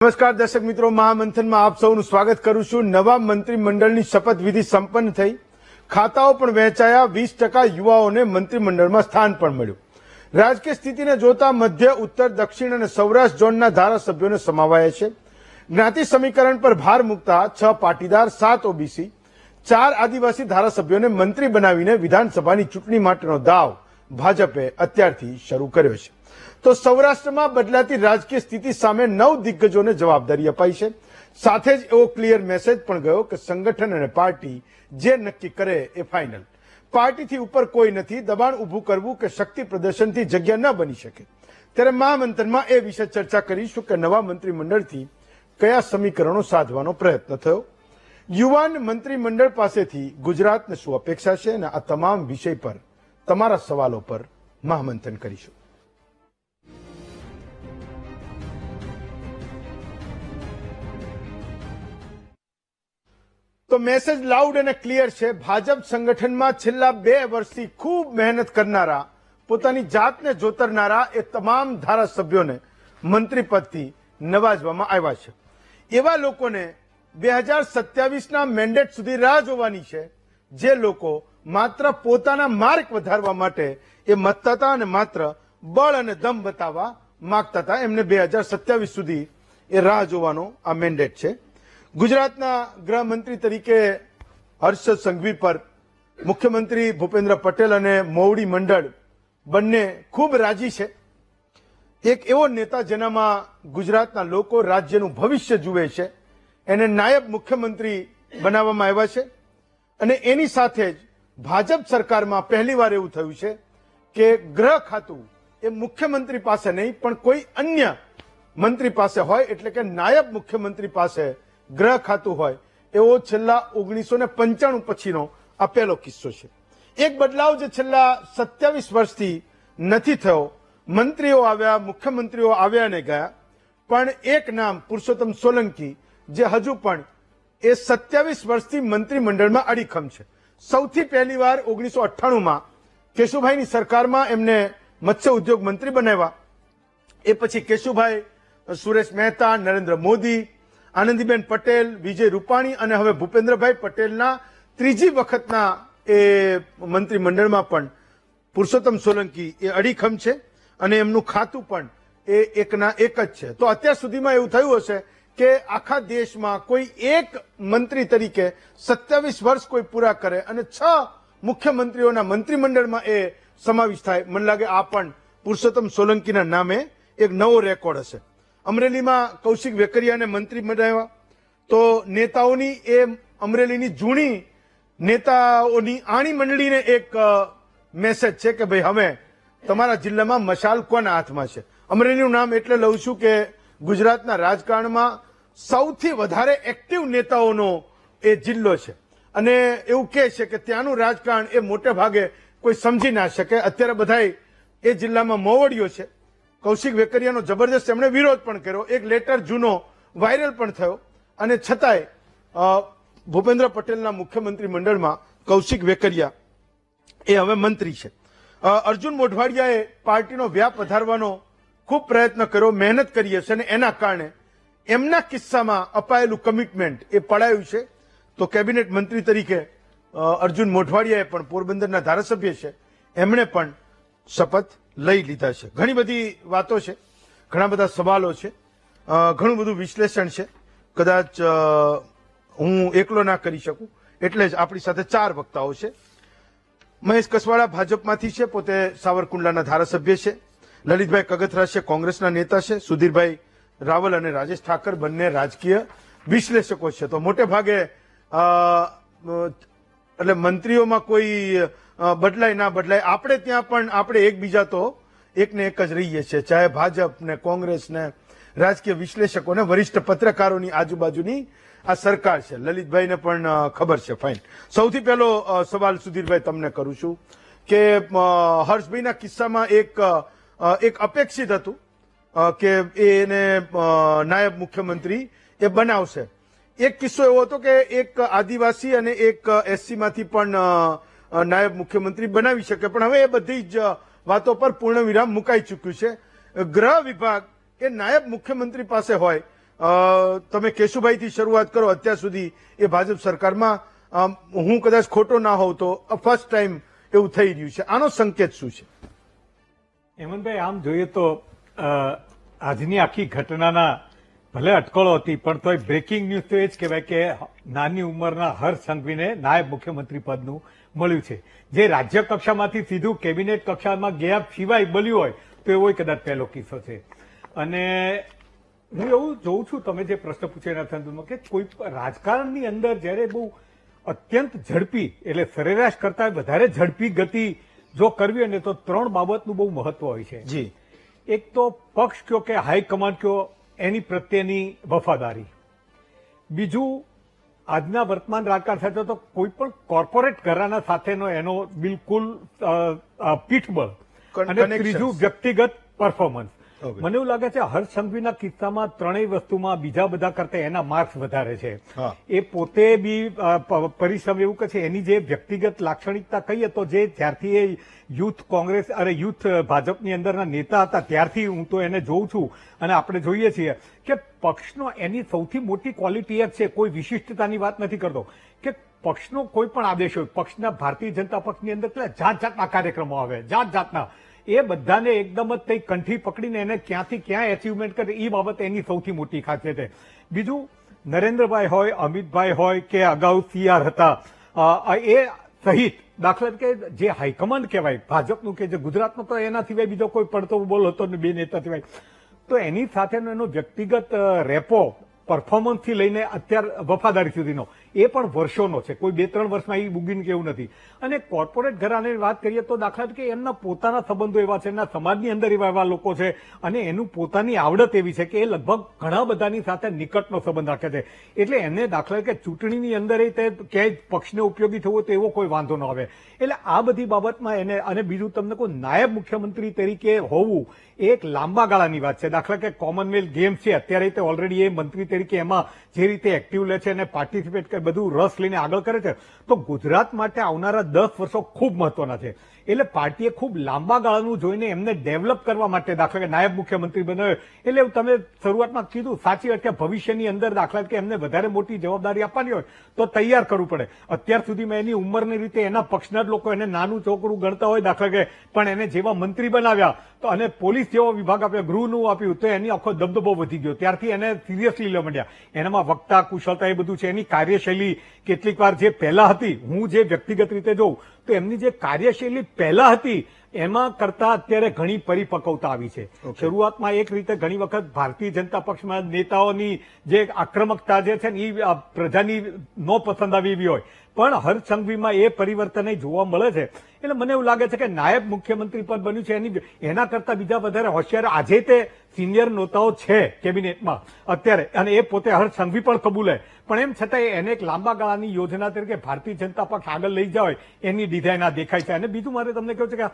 નમસ્કાર દર્શક મિત્રો, મહામંથનમાં આપ સૌનું સ્વાગત કરું છું। નવા મંત્રીમંડળની શપથવિધિ સંપન્ન થઈ, ખાતાઓ પણ વહેંચાયા, 20% યુવાઓને મંત્રીમંડળમાં સ્થાન પણ મળ્યું। રાજકીય સ્થિતિને જોતા મધ્ય, ઉત્તર, દક્ષિણ અને સૌરાષ્ટ્ર ઝોનના ધારાસભ્યોને સમાવાયા છે। જ્ઞાતિ સમીકરણ પર ભાર મૂકતા 6 પાટીદાર, 7 ઓબીસી, 4 આદિવાસી ધારાસભ્યોને મંત્રી બનાવીને વિધાનસભાની ચૂંટણી માટેનો દાવ ભાજપે અત્યારથી શરૂ કર્યો છે। તો સૌરાષ્ટ્રમાં બદલાતી રાજકીય સ્થિતિ સામે 9 દિગ્ગજોને જવાબદારી અપાઈ છે। સાથે જ એવો ક્લિયર મેસેજ પણ ગયો કે સંગઠન અને પાર્ટી જે નક્કી કરે એ ફાઇનલ। પાર્ટીથી ઉપર કોઈ નથી, દબાણ ઊભું કરવું કે શક્તિ પ્રદર્શનથી જગ્યા ન બની શકે। ત્યારે મહામંથનમાં એ વિશે ચર્ચા કરીશું કે નવા મંત્રીમંડળથી કયા સમીકરણો સાધવાનો પ્રયત્ન થયો, યુવાન મંત્રીમંડળ પાસેથી ગુજરાતને શું અપેક્ષા છે, અને આ તમામ વિષય પર તમારા સવાલો પર મહામંથન કરીશું। તો મેસેજ લાઉડ અને ક્લિયર છે। ભાજપ સંગઠનમાં છેલ્લા 2 વર્ષથી ખૂબ મહેનત કરનારા, પોતાની જાતને જોતરનારા એ તમામ ધારાસભ્યોને મંત્રી પદથી નવાજવામાં આવ્યા છે। એવા લોકોને 2027ના મેન્ડેટ સુધી રાહ જોવાની છે, જે લોકો માત્ર પોતાના માર્ક વધારવા માટે એ મતતા હતા અને માત્ર બળ અને દમ બતાવવા માંગતા હતા। એમને 2027 સુધી એ રાહ જોવાનો આ મેન્ડેટ છે। ગુજરાતના ગૃહમંત્રી તરીકે હર્ષદ સંઘવી પર મુખ્યમંત્રી ભૂપેન્દ્ર પટેલ અને મોવડી મંડળ બંને ખૂબ રાજી છે। એક એવો નેતા જેનામાં ગુજરાતના લોકો રાજ્યનું ભવિષ્ય જુએ છે, એને નાયબ મુખ્યમંત્રી બનાવવામાં આવ્યા છે। અને એની સાથે જ ભાજપ સરકારમાં પહેલીવાર એવું થયું છે કે ગૃહ ખાતું એ મુખ્યમંત્રી પાસે નહીં પણ કોઈ અન્ય મંત્રી પાસે હોય, એટલે કે નાયબ મુખ્યમંત્રી પાસે ગૃહ ખાતું હોય એવો છેલ્લા 1995 પછીનો આ પહેલો કિસ્સો છે। એક બદલાવ જે છેલ્લા 27 વર્ષથી નથી થયો। મંત્રીઓ આવ્યા, મુખ્યમંત્રીઓ આવ્યા અને ગયા, પણ એક નામ પુરુષોત્તમ સોલંકી જે હજુ પણ એ 27 વર્ષથી મંત્રીમંડળમાં અડીખમ છે। સૌથી પહેલી વાર 1998માં કેશુભાઈની સરકારમાં એમને મત્સ્ય ઉદ્યોગ મંત્રી બનાવ્યા। એ પછી કેશુભાઈ, સુરેશ મહેતા, નરેન્દ્ર મોદી, આનંદીબેન પટેલ, વિજય રૂપાણી અને હવે ભૂપેન્દ્રભાઈ પટેલના ત્રીજી વખતના એ મંત્રીમંડળમાં પણ પુરુષોત્તમ સોલંકી એ અડીખમ છે અને એમનું ખાતું પણ એ એકના એક જ છે। તો અત્યાર સુધીમાં એવું થયું હશે કે આખા દેશમાં કોઈ એક મંત્રી તરીકે 27 વર્ષ કોઈ પૂરા કરે અને 6 મુખ્યમંત્રીઓના મંત્રીમંડળમાં એ સમાવેશ થાય, મને લાગે આ પણ પુરુષોત્તમ સોલંકીના નામે એક નવો રેકોર્ડ હશે। અમરેલીમાં કૌશિક વેકરિયાને મંત્રી બનાવ્યા। તો નેતાઓની એ અમરેલીની જૂની નેતાઓની આણી મંડળીને એક મેસેજ છે કે ભાઈ હવે તમારા જિલ્લામાં મશાલ કોના હાથમાં છે। અમરેલીનું નામ એટલે લઉં છું કે ગુજરાતના રાજકારણમાં સૌથી વધારે એક્ટિવ નેતાઓનો એ જિલ્લો છે અને એવું કહે છે કે ત્યાંનું રાજકારણ એ મોટે ભાગે કોઈ સમજી ના શકે। અત્યારે બધાય એ જિલ્લામાં મોવડીઓ છે। કૌશિક વેકરિયાનો જબરદસ્ત એમણે વિરોધ પણ કર્યો, એક લેટર જૂનો વાયરલ પણ થયો અને છતાંય ભૂપેન્દ્ર પટેલના મુખ્યમંત્રી મંડળમાં કૌશિક વેકરિયા એ હવે મંત્રી છે। અર્જુન મોઢવાડિયાએ પાર્ટીનો વ્યાપ વધારવાનો ખૂબ પ્રયત્ન કર્યો, મહેનત કરી હશે અને એના કારણે એમના કિસ્સામાં અપાયેલું કમિટમેન્ટ એ પડાયું છે। તો કેબિનેટ મંત્રી તરીકે અર્જુન મોઢવાડિયાએ પણ પોરબંદરના ધારાસભ્ય છે, એમણે પણ શપથ લઈ લીધા છે। ઘણી બધી વાતો છે, ઘણા બધા સવાલો છે, ઘણું બધું વિશ્લેષણ છે। કદાચ હું એકલો ના કરી શકું એટલે જ આપણી સાથે 4 વક્તાઓ છે। મહેશ કસવાળા ભાજપમાંથી છે, પોતે સાવરકુંડલાના ધારાસભ્ય છે। લલિતભાઈ કગથરા છે, કોંગ્રેસના નેતા છે। સુધીરભાઈ રાવલ અને રાજેશ ઠાકર બંને રાજકીય વિશ્લેષકો છે। તો મોટે ભાગે એટલે મંત્રીઓમાં કોઈ બદલાય ના બદલાય, આપણે ત્યાં પણ આપણે એકબીજા તો એકને એક જ રહીએ છીએ, ચાહે ભાજપ ને કોંગ્રેસ ને રાજકીય વિશ્લેષકો ને વરિષ્ઠ પત્રકારોની આજુબાજુની આ સરકાર છે। લલિતભાઈને પણ ખબર છે। ફાઇન, સૌથી પહેલો સવાલ સુધીરભાઈ તમને કરું છું કે હર્ષભાઈના કિસ્સામાં એક અપેક્ષિત હતું કે એને નાયબ મુખ્યમંત્રી એ બનાવશે। એક કિસ્સો એવો હતો કે એક આદિવાસી અને એક એસસી માંથી પણ નાયબ મુખ્યમંત્રી બનાવી શકે, પણ હવે એ બધી જ વાતો પર પૂર્ણ વિરામ મુકાઈ ચૂક્યું છે। ગૃહ વિભાગ એ નાયબ મુખ્યમંત્રી પાસે હોય તમે કેશુભાઈથી શરૂઆત કરો. અત્યાર સુધી એ ભાજપ સરકારમાં હું કદાચ ખોટો ના હોઉં તો ફર્સ્ટ ટાઈમ એવું થઈ રહ્યું છે. આનો સંકેત શું છે? હેમંતભાઈ, આમ જોઈએ તો આજની આખી ઘટનાના ભલે અટકળો હતી પણ તોય બ્રેકિંગ ન્યૂઝ તો એ જ કહેવાય કે નાની ઉંમરના હર્ષ સંઘવીને નાયબ મુખ્યમંત્રી પદનું મળ્યું છે, જે રાજ્ય કક્ષામાંથી સીધું કેબિનેટ કક્ષામાં ગયા સિવાય મળ્યું હોય તો એવો કદાચ પહેલો કિસ્સો છે. અને હું એવું જોઉં છું, તમે જે પ્રશ્ન પૂછ્યો એના સંદર્ભમાં, કે કોઈ રાજકારણની અંદર જ્યારે બહુ અત્યંત ઝડપી એટલે સરેરાશ કરતા વધારે ઝડપી ગતિ જો કરવી હોય ને તો ત્રણ બાબતનું બહુ મહત્વ હોય છે. જી, એક તો પક્ષ કયો કે હાઈકમાન્ડ કયો એની પ્રત્યેની વફાદારી, બીજું આજના વર્તમાન રાજકારણ સાથે તો કોઈ પણ કોર્પોરેટ ઘરાના સાથેનો એનો બિલકુલ પીઠબળ, અને ત્રીજું વ્યક્તિગત પરફોર્મન્સ. મને એવું લાગે છે હર્ષ સંઘવીના કિસ્સામાં ત્રણેય વસ્તુમાં બીજા બધા કરતા એના માર્ક્સ વધારે છે. એ પોતે બી પરિશ્રમ એવું કે છે, એની જે વ્યક્તિગત લાક્ષણિકતા કહીએ તો જે જ્યારથી એ યુથ કોંગ્રેસ યુથ ભાજપની અંદરના નેતા હતા ત્યારથી હું તો એને જોઉં છું, અને આપણે જોઈએ છીએ કે પક્ષનો એની સૌથી મોટી ક્વોલિટી એક છે, કોઈ વિશિષ્ટતાની વાત નથી કરતો, કે પક્ષનો કોઈ પણ આદેશ હોય, પક્ષના ભારતીય જનતા પક્ષની અંદર જાત જાતના કાર્યક્રમો આવે, જાત જાતના, એ બધાને એકદમ જ તે કંઠી પકડીને એને ક્યાંથી ક્યાં એચિવમેન્ટ કરે એ બાબત એની સૌથી મોટી ખાસિયત છે. બીજું, નરેન્દ્રભાઈ હોય, અમિતભાઈ હોય કે અગાઉ CR હતા, એ સહિત દાખલા કે જે હાઈકમાન્ડ કહેવાય ભાજપનું, કે જે ગુજરાતમાં તો એના સિવાય બીજો કોઈ પડતો બોલ હતો ને બે નેતા સિવાય, તો એની સાથેનો એનો વ્યક્તિગત રેપો પરફોર્મન્સથી લઈને અત્યાર વફાદારી સુધીનો એ પણ વર્ષોનો છે, કોઈ 2-3 વર્ષમાં એ બુગીન કે એવું નથી. અને કોર્પોરેટ ઘરાનાની વાત કરીએ તો દાખલા કે એમના પોતાના સંબંધો એવા છે, એમના સમાજની અંદર એવા લોકો છે, અને એનું પોતાની આવડત એવી છે કે એ લગભગ ઘણા બધાની સાથે નિકટનો સંબંધ રાખે છે. એટલે એને દાખલા કે ચૂંટણીની અંદર તે ક્યાંય પક્ષને ઉપયોગી થવું તો એવો કોઈ વાંધો ન આવે. એટલે આ બધી બાબતમાં એને, અને બીજું તમને કોઈ નાયબ મુખ્યમંત્રી તરીકે હોવું એ એક લાંબા ગાળાની વાત છે. દાખલા કે કોમનવેલ્થ ગેમ્સ છે, અત્યારે તે ઓલરેડી એ મંત્રી તરીકે એમાં જે રીતે એક્ટિવ લે છે અને પાર્ટિસિપેટ કરે, બધું રસ લઈને આગળ કરે છે, તો ગુજરાત માટે આવનારા 10 વર્ષો ખૂબ મહત્વના છે. એટલે પાર્ટીએ ખૂબ લાંબા ગાળાનું જોઈને એમને ડેવલપ કરવા માટે દાખલા કે નાયબ મુખ્યમંત્રી બનાવ્યો. એટલે તમે શરૂઆતમાં કીધું સાચી વાત કે ભવિષ્યની અંદર દાખલા કે એમને વધારે મોટી જવાબદારી આપવાની હોય તો તૈયાર કરવું પડે. અત્યાર સુધીમાં એની ઉંમરની રીતે એના પક્ષના જ લોકો એને નાનું છોકરું ગણતા હોય દાખલા કે, પણ એને જેવા મંત્રી બનાવ્યા તો અને પોલીસ જેવો વિભાગ આપ્યો, ગૃહનું આપ્યું, તો એની આખો દબદબો વધી ગયો. ત્યારથી એને સિરિયસલી લેવા માંડ્યા. એનામાં વક્તા કુશળતા એ બધું છે, એની કાર્યશૈલી કેટલીક વાર જે પહેલા હતી, હું જે વ્યક્તિગત રીતે જોઉં તો એમની જે કાર્યશૈલી પહેલા હતી એમાં કરતા અત્યારે ઘણી પરિપક્વતા આવી છે. શરૂઆતમાં એક રીતે ઘણી વખત ભારતીય જનતા પક્ષમાં નેતાઓની જે આક્રમકતા જે છે ને એ પ્રજાની ન પસંદ આવી એવી હોય, પણ હર્ષ સંઘવીમાં એ પરિવર્તન જોવા મળે છે. એટલે મને એવું લાગે છે કે નાયબ મુખ્યમંત્રી પદ બન્યું છે, એના કરતા બીજા વધારે હોશિયાર આજે તે સિનિયર નેતાઓ છે કેબિનેટમાં અત્યારે, અને એ પોતે હર્ષ સંઘવી પણ કબૂલે, પણ એમ છતાં એને એક લાંબા ગાળાની યોજના તરીકે ભારતીય જનતા પક્ષ આગળ લઈ જાય એની ડિઝાઇન આ દેખાય છે. અને બીજું મારે તમને કહ્યું છે કે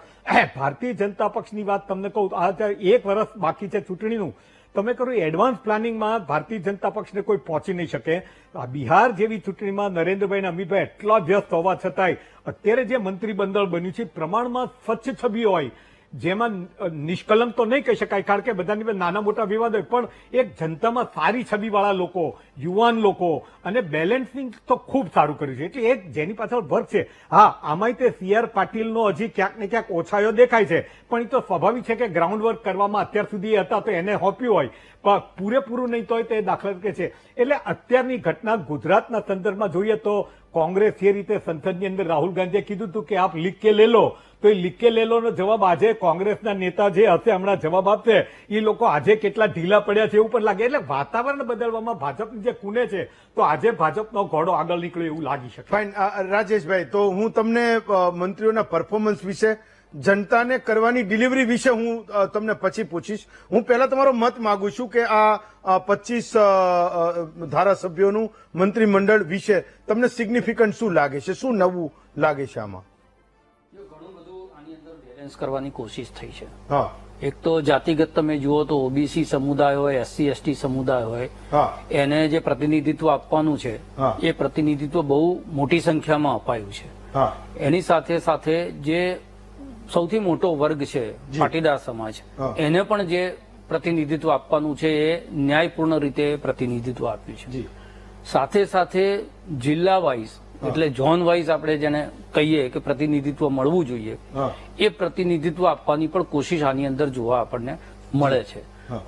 ભારતીય જનતા પક્ષની વાત તમને કહું, આ 1 વર્ષ બાકી છે ચૂંટણીનું, તમે કરો એડવાન્સ પ્લાનિંગમાં ભારતીય જનતા પક્ષને કોઈ પહોંચી નહીં શકે. આ બિહાર જેવી ચૂંટણીમાં નરેન્દ્રભાઈ અને અમિતભાઈ એટલા વ્યસ્ત હોવા છતાંય અત્યારે જે મંત્રીમંડળ બન્યું છે પ્રમાણમાં સ્વચ્છ છબી હોય, જેમાં નિષ્કલંક તો નહીં કહી શકાય કારણ કે બધાની નાના મોટા વિવાદ હોય, પણ એક જનતામાં સારી છબીવાળા લોકો, યુવાન લોકો, અને બેલેન્સિંગ તો ખૂબ સારું કર્યું છે. એટલે એક જેની પાછળ વર્ક છે. હા, આમાંય તે CR પાટીલનો હજી ક્યાંક ને ક્યાંક ઓછાયો દેખાય છે, પણ એ તો સ્વાભાવિક છે કે ગ્રાઉન્ડ વર્ક કરવામાં અત્યાર સુધી હતા તો એને હોપ્યું હોય, પણ પૂરેપૂરું નહીં તો તે દાખલા કે છે. એટલે અત્યારની ઘટના ગુજરાતના સંદર્ભમાં જોઈએ તો કોંગ્રેસ જે રીતે સંસદની અંદર રાહુલ ગાંધીએ કીધું હતું કે આપ લીક કે લે લો, તો એ લીક કે લે લો નો જવાબ આજે કોંગ્રેસના નેતા જે હશે હમણાં જવાબ આપશે, એ લોકો આજે કેટલા ઢીલા પડ્યા છે એવું પણ લાગે. એટલે વાતાવરણ બદલવામાં ભાજપની જે કુને છે તો આજે ભાજપનો ઘોડો આગળ નીકળ્યો એવું લાગી શકે. ફાઇન. રાજેશભાઈ, તો હું તમને મંત્રીઓના પરફોર્મન્સ વિશે, જનતાને કરવાની ડિલિવરી વિશે હું તમને પછી પૂછીશ. હું પહેલા તમારો મત માંગુ છું કે આ 25 ધારાસભ્યોનું મંત્રીમંડળ વિશે તમને સિગ્નિફિકન્ટ શું લાગે છે, શું નવું લાગે છે આમાં? ઘણું બધું આની અંદર બેલેન્સ કરવાની કોશિશ થઈ છે. હા, એક તો જાતિગત તમે જુઓ તો OBC સમુદાય હોય, SC ST સમુદાય હોય, એને જે પ્રતિનિધિત્વ આપવાનું છે એ પ્રતિનિધિત્વ બહુ મોટી સંખ્યામાં અપાયું છે. એની સાથે સાથે જે સૌથી મોટો વર્ગ છે પાટીદાર સમાજ, એને પણ જે પ્રતિનિધિત્વ આપવાનું છે એ ન્યાયપૂર્ણ રીતે પ્રતિનિધિત્વ આપ્યું છે. જી સાથે સાથે જિલ્લા વાઇઝ એટલે ઝોન વાઇઝ આપણે જેને કહીએ કે પ્રતિનિધિત્વ મળવું જોઈએ હા એ પ્રતિનિધિત્વ આપવાની પણ કોશિશ આની અંદર જોવા આપણને મળે છે.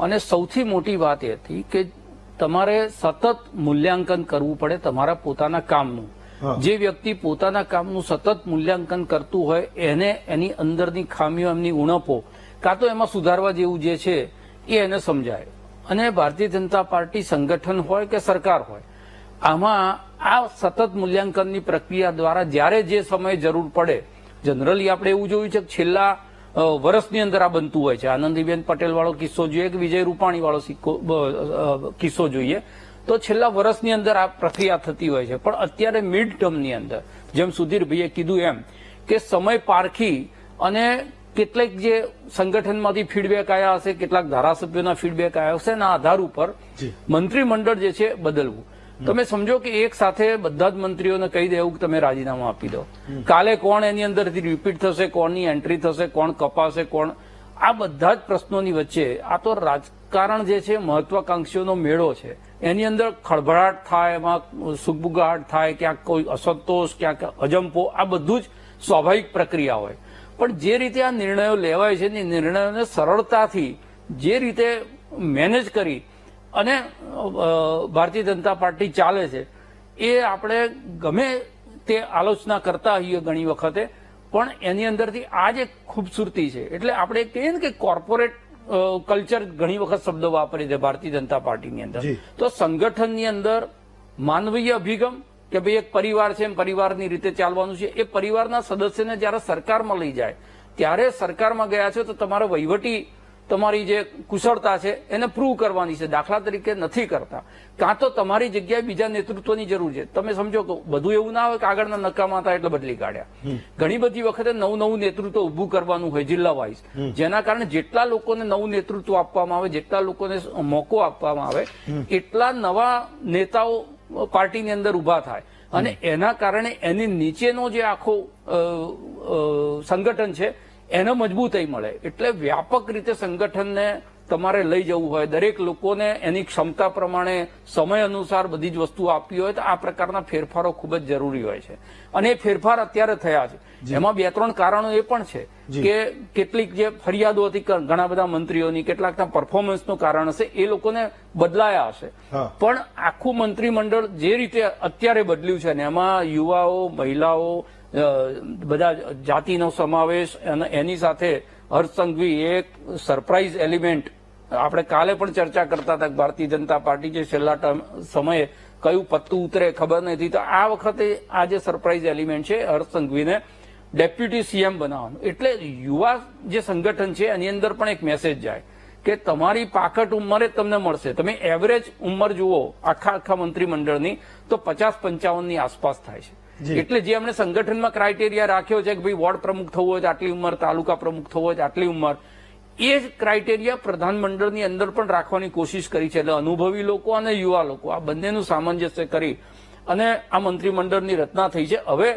અને સૌથી મોટી વાત એ હતી કે તમારે સતત મૂલ્યાંકન કરવું પડે તમારા પોતાના કામનું. જે વ્યક્તિ પોતાના કામનું સતત મૂલ્યાંકન કરતું હોય એને એની અંદરની ખામીઓ, એમની ઉણપો કાં તો એમાં સુધારવા જેવું જે છે એ એને સમજાય. અને ભારતીય જનતા પાર્ટી સંગઠન હોય કે સરકાર હોય, આમાં આ સતત મૂલ્યાંકનની પ્રક્રિયા દ્વારા જ્યારે જે સમયે જરૂર પડે, જનરલી આપણે એવું જોયું છે કે છેલ્લા વર્ષની અંદર આ બનતું હોય છે. આનંદીબેન પટેલ વાળો કિસ્સો જોઈએ કે વિજય રૂપાણી વાળો કિસ્સો જોઈએ તો છેલ્લા વર્ષની અંદર આ પ્રક્રિયા થતી હોય છે. પણ અત્યારે મિડ ટર્મની અંદર જેમ સુધીરભાઈએ કીધું એમ કે સમય પારખી અને કેટલાક જે સંગઠનમાંથી ફીડબેક આવ્યા હશે, કેટલાક ધારાસભ્યોના ફીડબેક આવ્યા હશે, એના આધાર ઉપર મંત્રીમંડળ જે છે બદલવું. તમે સમજો કે એક સાથે બધા જ મંત્રીઓને કહી દેવું કે તમે રાજીનામું આપી દો. કાલે કોણ એની અંદરથી રિપીટ થશે, કોણની એન્ટ્રી થશે, કોણ કપાશે, કોણ, આ બધા જ પ્રશ્નોની વચ્ચે આ તો રાજકારણ જે છે મહત્વાકાંક્ષીઓનો મેળો છે. એની અંદર ખળભળાટ થાય, એમાં સુગબુગાટ થાય, ક્યાંક કોઈ અસંતોષ, ક્યાંક અજંપો, આ બધું જ સ્વાભાવિક પ્રક્રિયા હોય. પણ જે રીતે આ નિર્ણયો લેવાય છે એ નિર્ણયોને સરળતાથી જે રીતે મેનેજ કરી અને ભારતીય જનતા પાર્ટી ચાલે છે એ આપણે ગમે તે આલોચના કરતા હોઈએ ઘણી વખતે, પણ એની અંદરથી આ જે ખૂબસૂરતી છે. એટલે આપણે કહીએ ને કે કોર્પોરેટ કલ્ચર ઘણી વખત શબ્દો વાપરી છે ભારતીય જનતા પાર્ટીની અંદર, તો સંગઠનની અંદર માનવીય અભિગમ કે ભાઈ એક પરિવાર છે, પરિવારની રીતે ચાલવાનું છે. એ પરિવારના સદસ્યને જયારે સરકારમાં લઈ જાય ત્યારે સરકારમાં ગયા છો તો તમારે વહીવટી તમારી જે કુશળતા છે એને પ્રૂવ કરવાની છે. દાખલા તરીકે નથી કરતા, કાં તો તમારી જગ્યાએ બીજા નેતૃત્વની જરૂર છે. તમે સમજો કે બધું એવું ના હોય કે આગળના નકામા હતા એટલે બદલી કાઢ્યા. ઘણી બધી વખતે નવું નેતૃત્વ ઉભું કરવાનું હોય જિલ્લા વાઇઝ, જેના કારણે જેટલા લોકોને નવું નેતૃત્વ આપવામાં આવે, જેટલા લોકોને મોકો આપવામાં આવે, એટલા નવા નેતાઓ પાર્ટીની અંદર ઉભા થાય. અને એના કારણે એની નીચેનો જે આખો સંગઠન છે એને મજબૂતાઈ મળે. એટલે વ્યાપક રીતે સંગઠનને તમારે લઈ જવું હોય, દરેક લોકોને એની ક્ષમતા પ્રમાણે સમય અનુસાર બધી જ વસ્તુ આપવી હોય તો આ પ્રકારના ફેરફારો ખૂબ જ જરૂરી હોય છે. અને એ ફેરફાર અત્યારે થયા છે. એમાં 2-3 કારણો એ પણ છે કે કેટલીક જે ફરિયાદો હતી ઘણા બધા મંત્રીઓની, કેટલાકના પરફોર્મન્સનું કારણ હશે, એ લોકોને બદલાયા હશે. પણ આખું મંત્રીમંડળ જે રીતે અત્યારે બદલ્યું છે ને એમાં યુવાઓ, મહિલાઓ, બધા જાતિનો સમાવેશ અને એની સાથે હર્ષ સંઘવી એક સરપ્રાઇઝ એલિમેન્ટ. આપણે કાલે પણ ચર્ચા કરતા હતા કે ભારતીય જનતા પાર્ટી જે છેલ્લા સમયે કયું પત્તું ઉતરે ખબર નથી, તો આ વખતે આ જે સરપ્રાઇઝ એલિમેન્ટ છે હર્ષ સંઘવીને ડેપ્યુટી સીએમ બનાવવાનું. એટલે યુવા જે સંગઠન છે એની અંદર પણ એક મેસેજ જાય કે તમારી પાકટ ઉંમરે તમને મળશે. તમે એવરેજ ઉંમર જુઓ આખા મંત્રીમંડળની તો 50-55ની આસપાસ થાય છે. એટલે જે અમને સંગઠનમાં ક્રાઇટેરિયા રાખ્યો છે કે ભાઈ વોર્ડ પ્રમુખ થવું હોય તો આટલી ઉંમર, તાલુકા પ્રમુખ થવું હોય તો આટલી ઉંમર, એ જ ક્રાઇટેરિયા પ્રધાનમંડળની અંદર પણ રાખવાની કોશિશ કરી છે. એટલે અનુભવી લોકો અને યુવા લોકો આ બંનેનું સામંજસ્ય કરી અને આ મંત્રીમંડળની રચના થઈ છે. હવે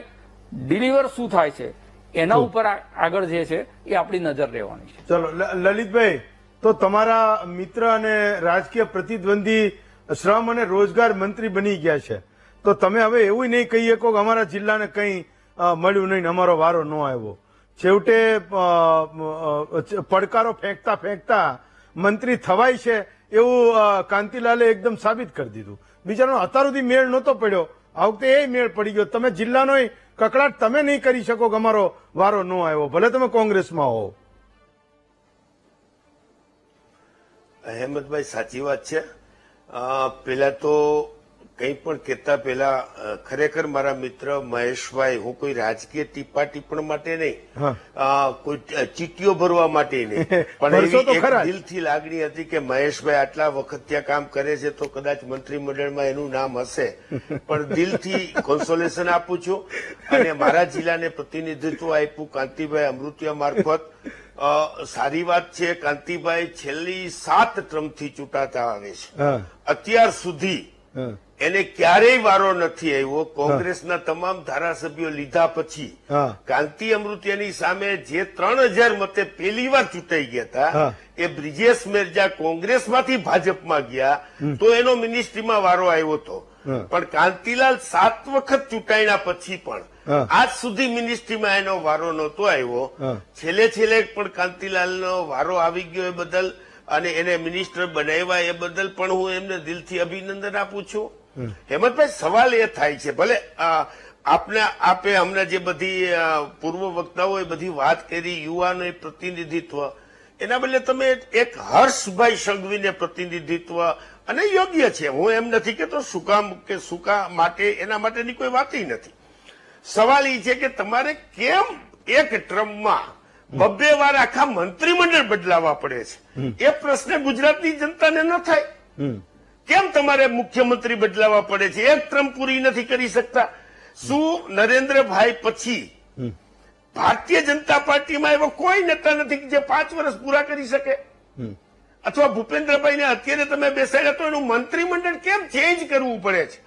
ડિલિવર શું થાય છે એના ઉપર આગળ જે છે એ આપણી નજર રહેવાની છે. ચલો લલિતભાઈ, તો તમારા મિત્ર અને રાજકીય પ્રતિદ્વંદી શ્રમ અને રોજગાર મંત્રી બની ગયા છે, તો તમે હવે એવું નહીં કહી શકો કે અમારા જિલ્લાને કંઈ મળ્યું નહીં, અમારો વારો ન આવ્યો. છેવટે પડકારો ફેંકતા ફેંકતા મંત્રી થવાય છે એવું કાંતિલાલે એકદમ સાબિત કરી દીધું. બિચારાનો અત્યાર સુધી મેળ નહોતો પડ્યો, આ વખતે એ મેળ પડી ગયો. તમે જિલ્લાનો કકડાટ તમે નહીં કરી શકો કે અમારો વારો ન આવ્યો, ભલે તમે કોંગ્રેસમાં હો. અહેમદભાઈ, સાચી વાત છે. પેલા તો કંઈ પણ કહેતા પહેલા ખરેખર મારા મિત્ર મહેશભાઈ, હું કોઈ રાજકીય ટીપા ટિપ્પણ માટે નહીં, કોઈ ચીટીઓ ભરવા માટે નહીં, પણ એવી એક દિલથી લાગણી હતી કે મહેશભાઈ આટલા વખત ત્યાં કામ કરે છે તો કદાચ મંત્રીમંડળમાં એનું નામ હશે. પણ દિલથી કોન્સોલેશન આપું છું. અને મારા જિલ્લાને પ્રતિનિધિત્વ આપ્યું કાંતિભાઈ અમૃતિયા મારફત. સારી વાત છે, કાંતિભાઈ છેલ્લી 7 ટર્મથી ચૂંટાતા આવે છે. અત્યાર સુધી એને ક્યારેય વારો નથી આવ્યો કોંગ્રેસના તમામ ધારાસભ્યો લીધા પછી હા. કાંતિ અમૃતિયાની સામે જે 3000 મતે પહેલી વાર ચૂંટાઈ ગયા હતા હા. એ બ્રિજેશ મેરજા કોંગ્રેસમાંથી ભાજપમાં ગયા તો એનો મિનિસ્ટ્રીમાં વારો આવ્યો હતો હા. પણ કાંતિલાલ 7 વખત ચૂંટાયા પછી પણ હા. આજ સુધી મિનિસ્ટ્રીમાં એનો વારો નહોતો આવ્યો હા. છેલ્લે પણ કાંતિલાલનો વારો આવી ગયો એ બદલ અને એને મિનિસ્ટર બનાવ્યા એ બદલ પણ હું એમને દિલથી અભિનંદન આપું છું. હેમંતભાઈ, સવાલ એ થાય છે, ભલે આપે હમણાં જે બધી પૂર્વ વક્તાઓએ બધી વાત કરી યુવાનો પ્રતિનિધિત્વ, એના બદલે તમે એક હર્ષભાઈ સંઘવીને પ્રતિનિધિત્વ, અને યોગ્ય છે, હું એમ નથી કહેતો શું કામ કે શું કામ માટે, એના માટેની કોઈ વાત નથી. સવાલ એ છે કે તમારે કેમ એક ટ્રમમાં 2 વાર આખા મંત્રીમંડળ બદલાવા પડે છે? એ પ્રશ્ન ગુજરાતની જનતાને ન થાય? કેમ તમારે મુખ્યમંત્રી બદલાવા પડે છે? એક ટ્રમ પૂરી નથી કરી શકતા? શું નરેન્દ્રભાઈ પછી ભારતીય જનતા પાર્ટીમાં એવો કોઈ નેતા નથી કે જે 5 વર્ષ પૂરા કરી શકે? અથવા ભૂપેન્દ્રભાઈને અત્યારે તમે બેસાડ્યા તો એનું મંત્રીમંડળ કેમ ચેન્જ કરવું પડે છે?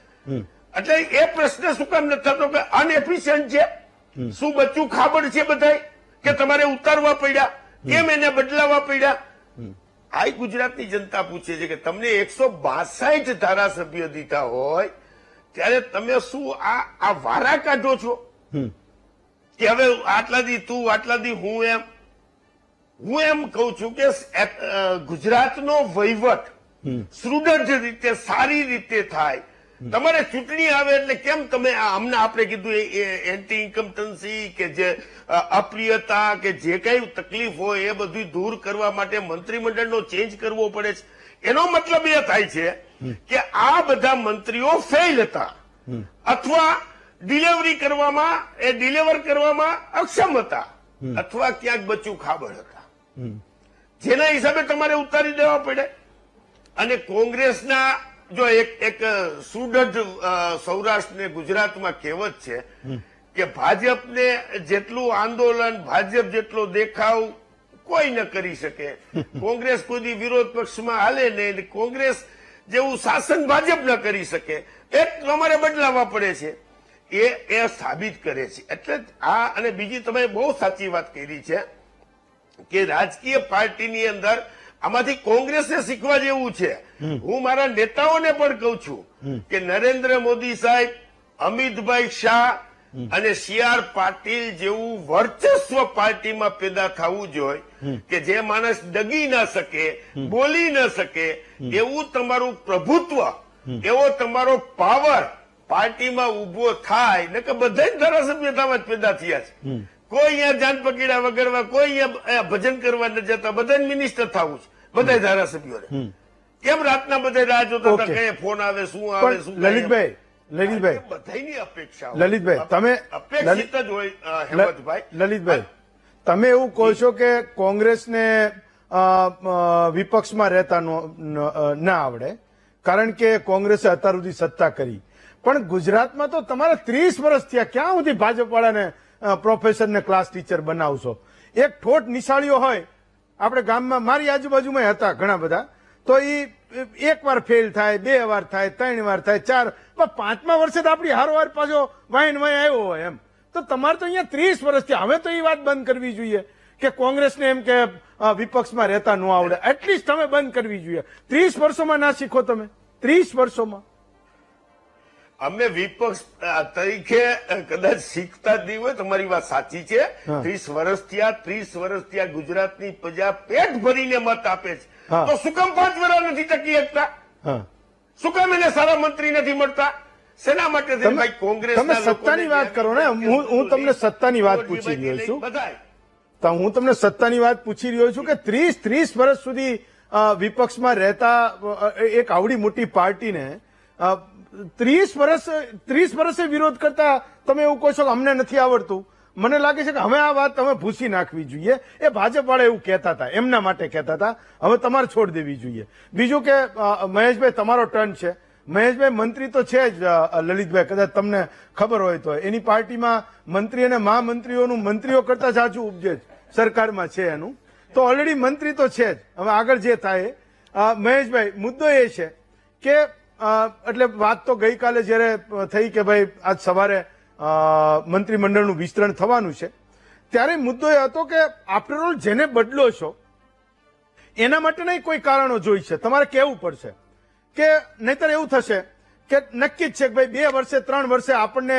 એટલે એ પ્રશ્ન શું કામ નથી થતો કે અનએફિશિયન્ટ છે? શું બચ્ચું ખાબડ છે બધાય કે તમારે ઉતારવા પડ્યા? કેમ એને બદલાવા પડ્યા? આ ગુજરાતની જનતા પૂછે છે કે તમને 162 ધારાસભ્યો દીધા હોય ત્યારે તમે શું આ વારા કાઢો છો કે હવે આટલાથી તું આટલાથી હું એમ કઉ છું કે ગુજરાતનો વહીવટ સુદૃઢ રીતે સારી રીતે થાય. તમારે ચૂંટણી આવે એટલે કેમ તમે હમણાં આપણે કીધું એન્ટી ઇન્કમ્પટન્સી કે જે અપ્રિયતા કે જે કઈ તકલીફ હોય એ બધું દૂર કરવા માટે મંત્રીમંડળનો ચેન્જ કરવો પડે છે. એનો મતલબ એ થાય છે કે આ બધા મંત્રીઓ ફેલ હતા અથવા ડિલિવર કરવામાં અક્ષમ હતા અથવા ક્યાંક બચ્ચું ખાબડ હતા, જેના હિસાબે તમારે ઉતારી દેવા પડે. અને કોંગ્રેસના જો એક સુદૃઢ સૌરાષ્ટ્ર ને ગુજરાતમાં કહેવત છે કે ભાજપને જેટલું આંદોલન, ભાજપ જેટલો દેખાવ કોઈ ન કરી શકે. કોંગ્રેસ કોઈ વિરોધ પક્ષમાં હાલે નહીં, કોંગ્રેસ જેવું શાસન ભાજપ ન કરી શકે. એ તમારે બદલાવા પડે છે. એ સાબિત કરે છે. એટલે આ, અને બીજી તમે બહુ સાચી વાત કરી છે કે રાજકીય પાર્ટીની અંદર આમાંથી કોંગ્રેસને શીખવા જેવું છે. હું મારા નેતાઓને પણ કહું છું કે નરેન્દ્ર મોદી સાહેબ, અમિતભાઈ શાહ અને CR પાટીલ જેવું વર્ચસ્વ પાર્ટીમાં પેદા થવું જોઈએ કે જે માણસ ડગી ના શકે, બોલી ન શકે, એવું તમારું પ્રભુત્વ, એવો તમારો પાવર પાર્ટીમાં ઉભો થાય. ને કે બધા જ ધારાસભ્યતામાં જ પેદા થયા છે. કોઈ અહીંયા જાન પકડ્યા વગર, કોઈ અહીંયા ભજન કરવા ન જતા, બધા મિનિસ્ટર થવું છે બધા ધારાસભ્યોને. કેમ રાતના બધા રાહ જોતા હતા કે ફોન આવે, શું આવે, શું? લલિતભાઈ બધાની અપેક્ષા, લલિતભાઈ તમે અપેક્ષિત જ હોય હેમંતભાઈ. લલિતભાઈ, તમે એવું કહો છો કે કોંગ્રેસને વિપક્ષમાં રહેતા ના આવડે કારણ કે કોંગ્રેસે અત્યાર સુધી સત્તા કરી, પણ ગુજરાતમાં તો તમારે 30 વર્ષ થયા, ક્યાં સુધી ભાજપ વાળાને પ્રોફેસરને ક્લાસ ટીચર બનાવશો? એક ઠોઠ નિશાળીઓ હોય, આપણે ગામમાં, મારી આજુબાજુમાં હતા ઘણા બધા, તો એ 1 વાર ફેલ થાય, 2 વાર થાય, 3 વાર થાય, 4, પણ 5મા વર્ષે તો આપણી હારોહાર પાછો વાઈન આવ્યો હોય એમ. તો તમારે તો અહીંયા 30 વર્ષથી, હવે તો એ વાત બંધ કરવી જોઈએ કે કોંગ્રેસને એમ કે વિપક્ષમાં રહેતા ન આવડે. એટલીસ્ટ તમે બંધ કરવી જોઈએ. 30 વર્ષોમાં ના શીખો તમે? 30 વર્ષોમાં અમે વિપક્ષ તરીકે કદાચ શીખતા જ નહીં હોય. તમારી વાત સાચી છે. 30 વર્ષ થયા ગુજરાતની પ્રજા પેટ ભરીને મત આપે છે. તો શું કામ 5 વર્ષ નથી ટકી શકતા? શું કામ એને સારા મંત્રી નથી મળતા? શેના માટે? ભાઈ કોંગ્રેસ, તમે સત્તાની વાત કરો ને. હું તમને સત્તાની વાત પૂછી રહ્યો છું. તો હું તમને સત્તાની વાત પૂછી રહ્યો છું કે 30 વર્ષ સુધી વિપક્ષમાં રહેતા એક આવડી મોટી પાર્ટીને 30 વર્ષે વિરોધ કરતા તમે એવું કહો છો કે અમને નથી આવડતું? મને લાગે છે કે હવે આ વાત તમે ભૂસી નાખવી જોઈએ. એ ભાજપ વાળા એવું કહેતા હતા, એમના માટે કહેતા હતા, હવે તમારે છોડી દેવી જોઈએ. બીજું કે મહેશભાઈ, તમારો ટર્ન છે. મહેશભાઈ મંત્રી તો છે જ, લલિતભાઈ કદાચ તમને ખબર હોય તો, એની પાર્ટીમાં મંત્રી અને મહામંત્રીઓનું મંત્રીઓ કરતા જાજુ ઉપજે સરકારમાં છે એનું, તો ઓલરેડી મંત્રી તો છે જ. હવે આગળ જે થાય, મહેશભાઈ, મુદ્દો એ છે કે એટલે વાત તો ગઈકાલે જયારે થઈ કે ભાઈ આજ સવારે મંત્રીમંડળનું વિસ્તરણ થવાનું છે ત્યારે મુદ્દો એ હતો કે આફ્ટર ઓલ જેને બદલો છો એના માટેના કોઈ કારણો જોઈ છે, તમારે કહેવું પડશે કે નહીતર એવું થશે કે નક્કી જ છે કે ભાઈ 2 વર્ષે 3 વર્ષે આપણને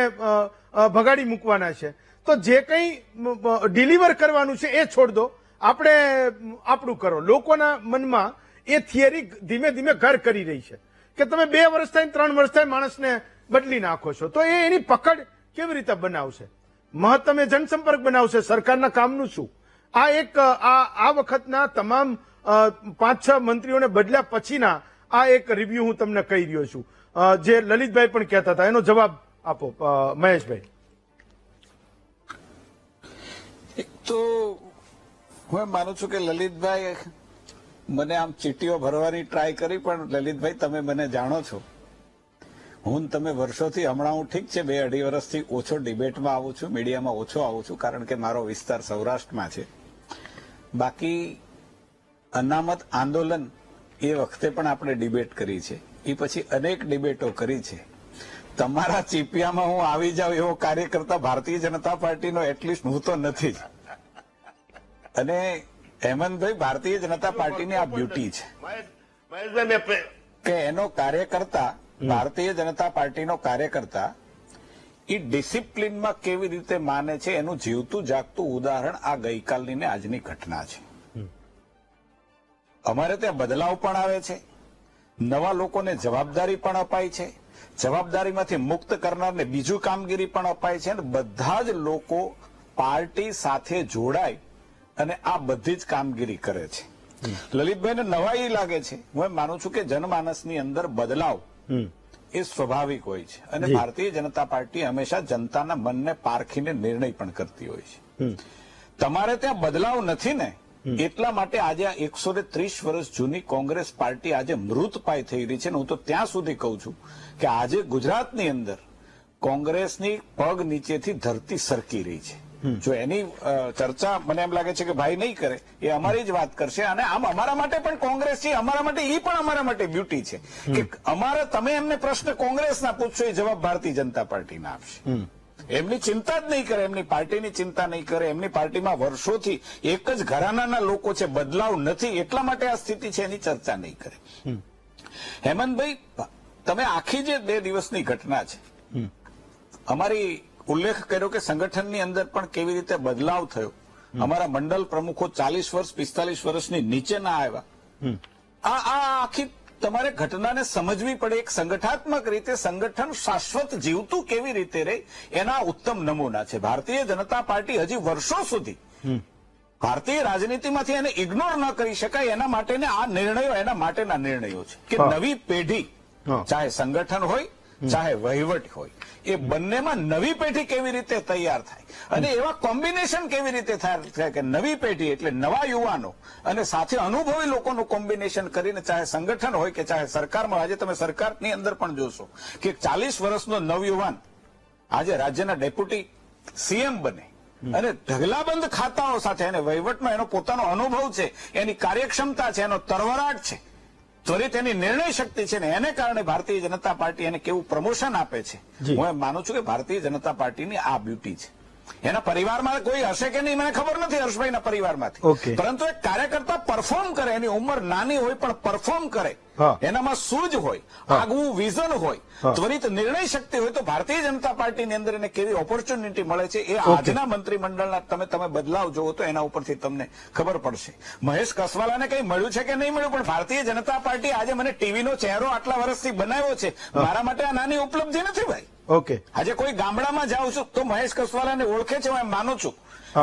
ભગાડી મૂકવાના છે, તો જે કંઈ ડિલિવર કરવાનું છે એ છોડ દો, આપણે આપણું કરો. લોકોના મનમાં એ થિયરી ધીમે ધીમે ઘર કરી રહી છે કે તમે 2 વર્ષ થાય 3 વર્ષ થાય માણસને બદલી નાખો છો, તો એ એની પકડ કેવી રીતે બનાવશે, મહત્તમ એ જનસંપર્ક બનાવશે, સરકારના કામનું શું? આ એક આ વખતના તમામ 5-6 મંત્રીઓને બદલ્યા પછીના આ એક રિવ્યુ હું તમને કહી રહ્યો છું, જે લલિતભાઈ પણ કહેતા હતા, એનો જવાબ આપો મહેશભાઈ. એક તો હું એમ માનું છું કે લલિતભાઈ મને આમ ચીટીઓ ભરવાની ટ્રાય કરી, પણ લલિતભાઈ તમે મને જાણો છો, હું તમે વર્ષોથી, હમણાં હું ઠીક છે 2-2.5 વર્ષથી ઓછો ડિબેટમાં આવું છું, મીડિયામાં ઓછો આવું છું, કારણ કે મારો વિસ્તાર સૌરાષ્ટ્રમાં છે. બાકી અનામત આંદોલન એ વખતે પણ આપણે ડિબેટ કરી છે, એ પછી અનેક ડિબેટો કરી છે. તમારા ચીપિયામાં હું આવી જાઉં એવો કાર્યકર્તા ભારતીય જનતા પાર્ટીનો એટલીસ્ટ હું તો નથી જ. અને હેમંતભાઈ, ભારતીય જનતા પાર્ટીની આ બ્યુટી છે મહેશભાઈ, કે એનો કાર્યકર્તા, ભારતીય જનતા પાર્ટીનો કાર્યકર્તા એ ડિસિપ્લિનમાં કેવી રીતે માને છે એનું જીવતું જાગતું ઉદાહરણ આ ગઈકાલની ને આજની ઘટના છે. અમારે ત્યાં બદલાવ પણ આવે છે, નવા લોકોને જવાબદારી પણ અપાય છે, જવાબદારીમાંથી મુક્ત કરનારને બીજું કામગીરી પણ અપાય છે, અને બધા જ લોકો પાર્ટી સાથે જોડાય અને આ બધી જ કામગીરી કરે છે. લલિતભાઈને નવાઈ લાગે છે, હું એમ માનું છું કે જનમાનસની અંદર બદલાવ એ સ્વાભાવિક હોય છે, અને ભારતીય જનતા પાર્ટી હંમેશા જનતાના મનને પારખીને નિર્ણય પણ કરતી હોય છે. તમારે ત્યાં બદલાવ નથી ને, એટલા માટે આજે આ 130 વર્ષ જૂની કોંગ્રેસ પાર્ટી આજે મૃતપાય થઈ રહી છે. હું તો ત્યાં સુધી કહું છું કે આજે ગુજરાતની અંદર કોંગ્રેસની પગ નીચેથી ધરતી સરકી રહી છે. જો એની ચર્ચા મને એમ લાગે છે કે ભાઈ નહીં કરે, એ અમારી જ વાત કરશે. અને આમ અમારા માટે પણ કોંગ્રેસ છે, અમારા માટે એ પણ અમારા માટે બ્યુટી છે કે અમારે, તમે એમને પ્રશ્ન કોંગ્રેસના પૂછશો એ જવાબ ભારતીય જનતા પાર્ટીના આપશે. એમની ચિંતા જ નહીં કરે, એમની પાર્ટીની ચિંતા નહીં કરે. એમની પાર્ટીમાં વર્ષોથી એક જ ઘરાનાના લોકો છે, બદલાવ નથી, એટલા માટે આ સ્થિતિ છે, એની ચર્ચા નહીં કરે. હેમંતભાઈ, તમે આખી જે 2 દિવસની ઘટના છે, અમારી ઉલ્લેખ કર્યો કે સંગઠનની અંદર પણ કેવી રીતે બદલાવ થયો, અમારા મંડળ પ્રમુખો 40 વર્ષ 45 વર્ષની નીચે ના આવ્યા. આ આખી તમારે ઘટનાને સમજવી પડે. એક સંગઠનાત્મક રીતે સંગઠન શાશ્વત જીવતું કેવી રીતે રહે એના ઉત્તમ નમૂના છે. ભારતીય જનતા પાર્ટી હજી વર્ષો સુધી ભારતીય રાજનીતિમાંથી એને ઇગ્નોર ન કરી શકાય એના માટેને આ નિર્ણયો, એના માટેના નિર્ણયો છે કે નવી પેઢી, ચાહે સંગઠન હોય ચાહે વહીવટ હોય, એ બંનેમાં નવી પેઢી કેવી રીતે તૈયાર થાય અને એવા કોમ્બિનેશન કેવી રીતે થાય કે નવી પેઢી એટલે નવા યુવાનો અને સાથે અનુભવી લોકોનું કોમ્બિનેશન કરીને, ચાહે સંગઠન હોય કે ચાહે સરકારમાં. આજે તમે સરકારની અંદર પણ જોશો કે 40 વર્ષનો નવયુવાન આજે રાજ્યના ડેપ્યુટી સીએમ બને અને ઢગલાબંધ ખાતાઓ સાથે, એને વહીવટનો એનો પોતાનો અનુભવ છે, એની કાર્યક્ષમતા છે, એનો તરવરાટ છે, ત્વરિત એની નિર્ણય શક્તિ છે ને, એને કારણે ભારતીય જનતા પાર્ટી એને કેવું પ્રમોશન આપે છે. હું એમ માનું છું કે ભારતીય જનતા પાર્ટીની આ બ્યુટી છે. એના પરિવારમાં કોઈ હશે કે નહીં મને ખબર નથી, હર્ષભાઈના પરિવારમાંથી, પરંતુ એક કાર્યકર્તા પરફોર્મ કરે, એની ઉંમર નાની હોય પણ પરફોર્મ કરે, એનામાં સૂઝ હોય, આગવું વિઝન હોય, ત્વરિત નિર્ણય શક્તિ હોય, તો ભારતીય જનતા પાર્ટીની અંદર એને કેવી ઓપોર્ચ્યુનિટી મળે છે એ આજના મંત્રીમંડળના તમે બદલાવ જોવો તો એના ઉપરથી તમને ખબર પડશે. મહેશ કસવાલાને કઈ મળ્યું છે કે નહીં મળ્યું, પણ ભારતીય જનતા પાર્ટી આજે મને ટીવીનો ચહેરો આટલા વર્ષથી બનાવ્યો છે, મારા માટે આ નાની ઉપલબ્ધિ નથી ભાઈ. ઓકે, આજે કોઈ ગામડામાં જાઉં છું તો મહેશ કસવાલાને ઓળખે છે, હું એમ માનું છું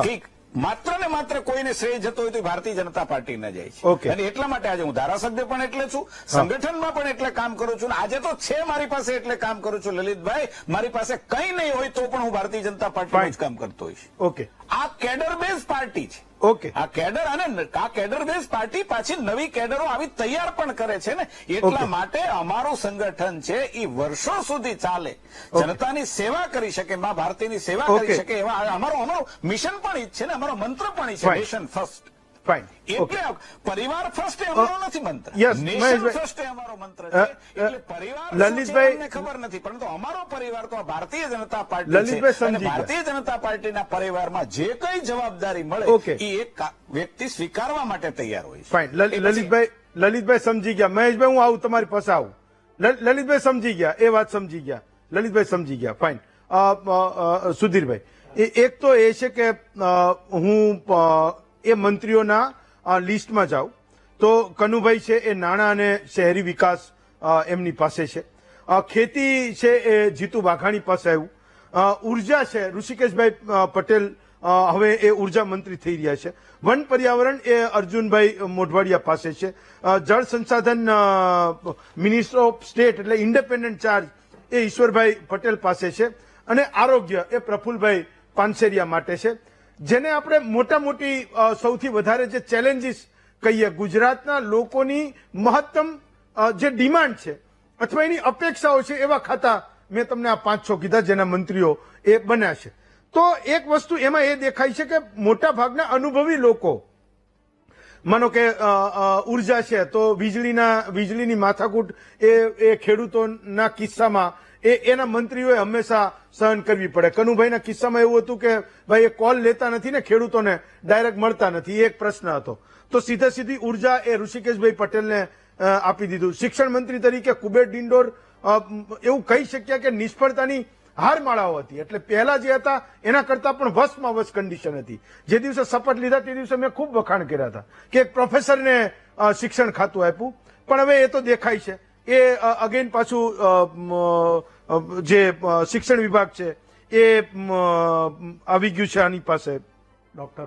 કે માત્ર ને માત્ર કોઈને શ્રેય જતો હોય તો ભારતીય જનતા પાર્ટી ન જાય છે. અને એટલા માટે આજે હું ધારાસભ્ય પણ એટલે છું, સંગઠનમાં પણ એટલે કામ કરું છું, આજે તો છે મારી પાસે એટલે કામ કરું છું. લલિતભાઈ, મારી પાસે કંઈ નહીં હોય તો પણ હું ભારતીય જનતા પાર્ટીનું જ કામ કરતો હોઈશ. ઓકે, આ કેડર બેઝ પાર્ટી છે. ઓકે, આ કેડર અને આ કેડર બેઝ પાર્ટી પાછી નવી કેડરો આવી તૈયાર પણ કરે છે ને, એટલા માટે અમારું સંગઠન છે એ વર્ષો સુધી ચાલે, જનતાની સેવા કરી શકે, મા ભારતીની સેવા કરી શકે, એવા અમારો મિશન પણ ઈ છે ને, અમારો મંત્ર પણ ઈ છે, નેશન ફર્સ્ટ. ફાઇન. ઓકે. એટલે પરિવાર ફર્સ્ટ એ અમારો નથી મંત્ર. yes, નેશન મહેશભાઈ. ફર્સ્ટ એ અમારો મંત્ર છે. એટલે પરિવાર શું છે લલિતભાઈ. અમને ખબર નથી, પરંતુ અમારો પરિવાર તો આ ભારતીય જનતા પાર્ટી છે. લલિતભાઈ સમજી અને ગયા. ભારતીય જનતા પાર્ટીના પરિવારમાં જે કઈ જવાબદારી મળે ઓકે. એ એક વ્યક્તિ સ્વીકારવા માટે તૈયાર હોય છે. ફાઇન. એ પછી- લલિતભાઈ સમજી ગયા. મહેશભાઈ હું આવું તમારી પાસે આવું. લલિતભાઈ સમજી ગયા, એ વાત સમજી ગયા. લલિતભાઈ સમજી ગયા. ફાઇન. સુધીરભાઈ, એક તો એ છે કે હું એ મંત્રીઓના લિસ્ટમાં જાઉં તો કનુભાઈ છે એ નાણાં અને શહેરી વિકાસ એમની પાસે છે. ખેતી છે એ જીતુ વાઘાણી પાસે આવ્યું. ઉર્જા છે ઋષિકેશભાઈ પટેલ હવે એ ઉર્જા મંત્રી થઈ રહ્યા છે. વન પર્યાવરણ એ અર્જુનભાઈ મોઢવાડિયા પાસે છે. જળ સંસાધન મિનિસ્ટર ઓફ સ્ટેટ એટલે ઇન્ડિપેન્ડન્ટ ચાર્જ એ ઈશ્વરભાઈ પટેલ પાસે છે. અને આરોગ્ય એ પ્રફુલભાઈ પાનસેરિયા માટે છે. જેને આપણે મોટા મોટી સૌથી વધારે જે ચેલેન્જીસ કહીએ ગુજરાતના લોકોની મહત્તમ જે ડિમાન્ડ છે અથવા એની અપેક્ષાઓ છે એવા ખાતા મેં તમને આ 5-6 કીધા જેના મંત્રીઓ એ બન્યા છે. તો એક વસ્તુ એમાં એ દેખાય છે કે મોટા ભાગના અનુભવી લોકો માનો કે ઉર્જા છે તો વીજળીની માથાકૂટ એ ખેડૂતોના કિસ્સામાં એના મંત્રીઓએ હંમેશા સહન કરવી પડે. કનુભાઈના કિસ્સામાં એવું હતું કે ભાઈ એ કોલ લેતા નથી ને ખેડૂતોને ડાયરેક્ટ મળતા નથી, એ એક પ્રશ્ન હતો. તો સીધી ઉર્જા એ ઋષિકેશભાઈ પટેલને આપી દીધું. શિક્ષણ મંત્રી તરીકે કુબેર ડિંડોર એવું કહી શક્યા કે નિષ્ફળતાની હારમાળાઓ હતી. એટલે પહેલા જે હતા એના કરતા પણ વસમાં વસ કન્ડિશન હતી. જે દિવસે શપથ લીધા તે દિવસે મેં ખૂબ વખાણ કર્યા હતા કે એક પ્રોફેસરને શિક્ષણ ખાતું આપ્યું. પણ હવે એ તો દેખાય છે એ અગેન પાછું જે શિક્ષણ વિભાગ છે એ આવી ગયું છે આની પાસે ડોક્ટર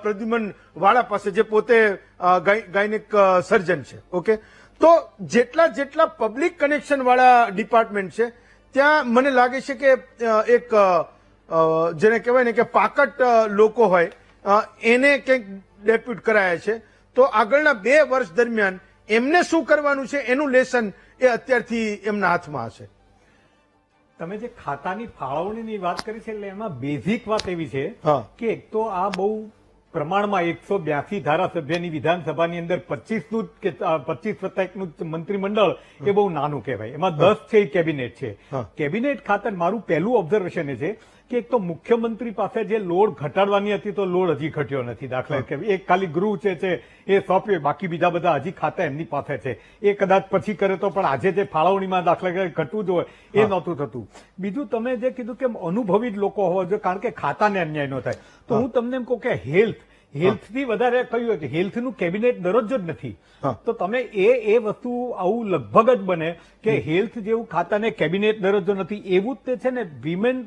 પ્રદ્યુમન વાળા પાસે જે પોતે ગાયનેક સર્જન છે. ઓકે, તો જેટલા પબ્લિક કનેક્શન વાળા ડિપાર્ટમેન્ટ છે ત્યાં મને લાગે છે કે એક જેને કહેવાય ને કે પાકટ લોકો હોય એને કંઈક ડેપ્યુટ કરાયા છે. તો આગળના 2 વર્ષ દરમિયાન એમને શું કરવાનું છે એનું લેસન એ અત્યારથી એમના હાથમાં હશે. તમે જે ખાતાની ફાળવણીની વાત કરી છે એટલે એમાં બેઝિક વાત એવી છે હા. કે એક તો આ બહુ પ્રમાણમાં 182 ધારાસભ્યની વિધાનસભાની અંદર 25 કે 25+1 મંત્રીમંડળ એ બહુ નાનું કહેવાય. એમાં 10 છે એ કેબિનેટ છે. કેબિનેટ ખાતર મારું પહેલું ઓબ્ઝર્વેશન એ છે કે એક તો મુખ્યમંત્રી પાસે જે લોડ ઘટાડવાની હતી તો લોડ હજી ઘટ્યો નથી. દાખલા કે એક ખાલી ગૃહ છે એ સોંપ્યું, બાકી બીજા બધા હજી ખાતા એમની પાસે છે. એ કદાચ પછી કરે તો પણ આજે જે ફાળવણીમાં દાખલા કે ઘટવું જોઈએ એ નહોતું થતું. બીજું તમે જે કીધું કે અનુભવી જ લોકો હોવા જોઈએ કારણ કે ખાતાને અન્યાય ન થાય. તો હું તમને એમ કહું કે હેલ્થથી વધારે કહ્યું કે હેલ્થનું કેબિનેટ દરજ્જો જ નથી. તો તમે એ વસ્તુ આવું લગભગ જ બને કે હેલ્થ જેવું ખાતાને કેબિનેટ દરજ્જો નથી. એવું જ તે છે ને વિમેન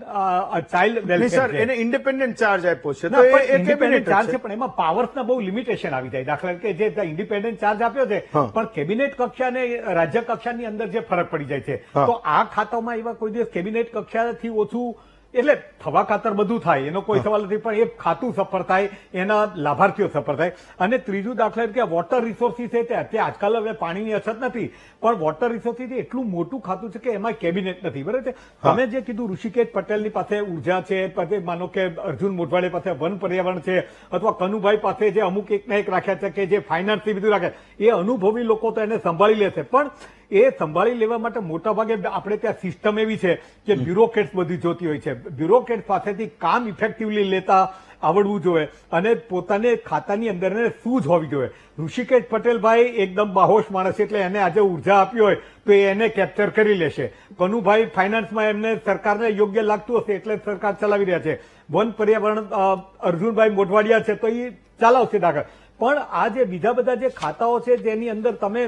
ચાઇલ્ડ વેલફેર એને ઇન્ડિપેન્ડન્ટ ચાર્જ આપ્યો છે તો ના, એ પણ કેબિનેટ independent charge છે. છે પણ એમાં પાવર્સના બહુ લિમિટેશન આવી જાય. દાખલા કે જે ઇન્ડિપેન્ડન્ટ ચાર્જ આપ્યો છે પણ કેબિનેટ કક્ષા અને રાજ્ય કક્ષાની અંદર જે ફરક પડી જાય છે. તો આ ખાતામાં એવા કોઈ દિવસ કેબિનેટ કક્ષાથી ઓછું એટલે થવા ખાતર બધું થાય એનો કોઈ સવાલ નથી, પણ એ ખાતું સફળ થાય એના લાભાર્થીઓ સફળ થાય. અને ત્રીજું દાખલા કે વોટર રિસોર્સિસ છે તે આજકાલ હવે પાણીની અછત નથી પણ વોટર રિસોર્સિસ એટલું મોટું ખાતું છે કે એમાં કેબિનેટ નથી. બરાબર છે. તમે જે કીધું ઋષિકેશ પટેલની પાસે ઉર્જા છે, પછી માનો કે અર્જુન મોઢવાડિયા પાસે વન પર્યાવરણ છે અથવા કનુભાઈ પાસે જે અમુક એકના એક રાખ્યા છે કે જે ફાઇનાન્સ થી બધું રાખે એ અનુભવી લોકો તો એને સંભાળી લેશે. પણ એ સંભાળી લેવા માટે મોટા ભાગે આપણે ત્યાં સિસ્ટમ એવી છે કે બ્યુરોક્રેટ્સ બધી જોતી હોય છે. બ્યુરોક્રેટ પાસેથી કામ ઇફેક્ટિવલી લેતા આવડવું જોઈએ અને પોતાને ખાતાની અંદર સૂઝ હોવી જોઈએ. ઋષિકેશ પટેલભાઈ એકદમ બાહોશ માણસ એટલે એને આજે ઉર્જા આપી હોય તો એને કેપ્ચર કરી લેશે. કનુભાઈ ફાઇનાન્સમાં એમને સરકારને યોગ્ય લાગતું હશે એટલે સરકાર ચલાવી રહ્યા છે. વન પર્યાવરણ અર્જુનભાઈ મોઢવાડિયા છે તો એ ચલાવશે દાખલ. પણ આ જે બીજા બધા જે ખાતાઓ છે જેની અંદર તમે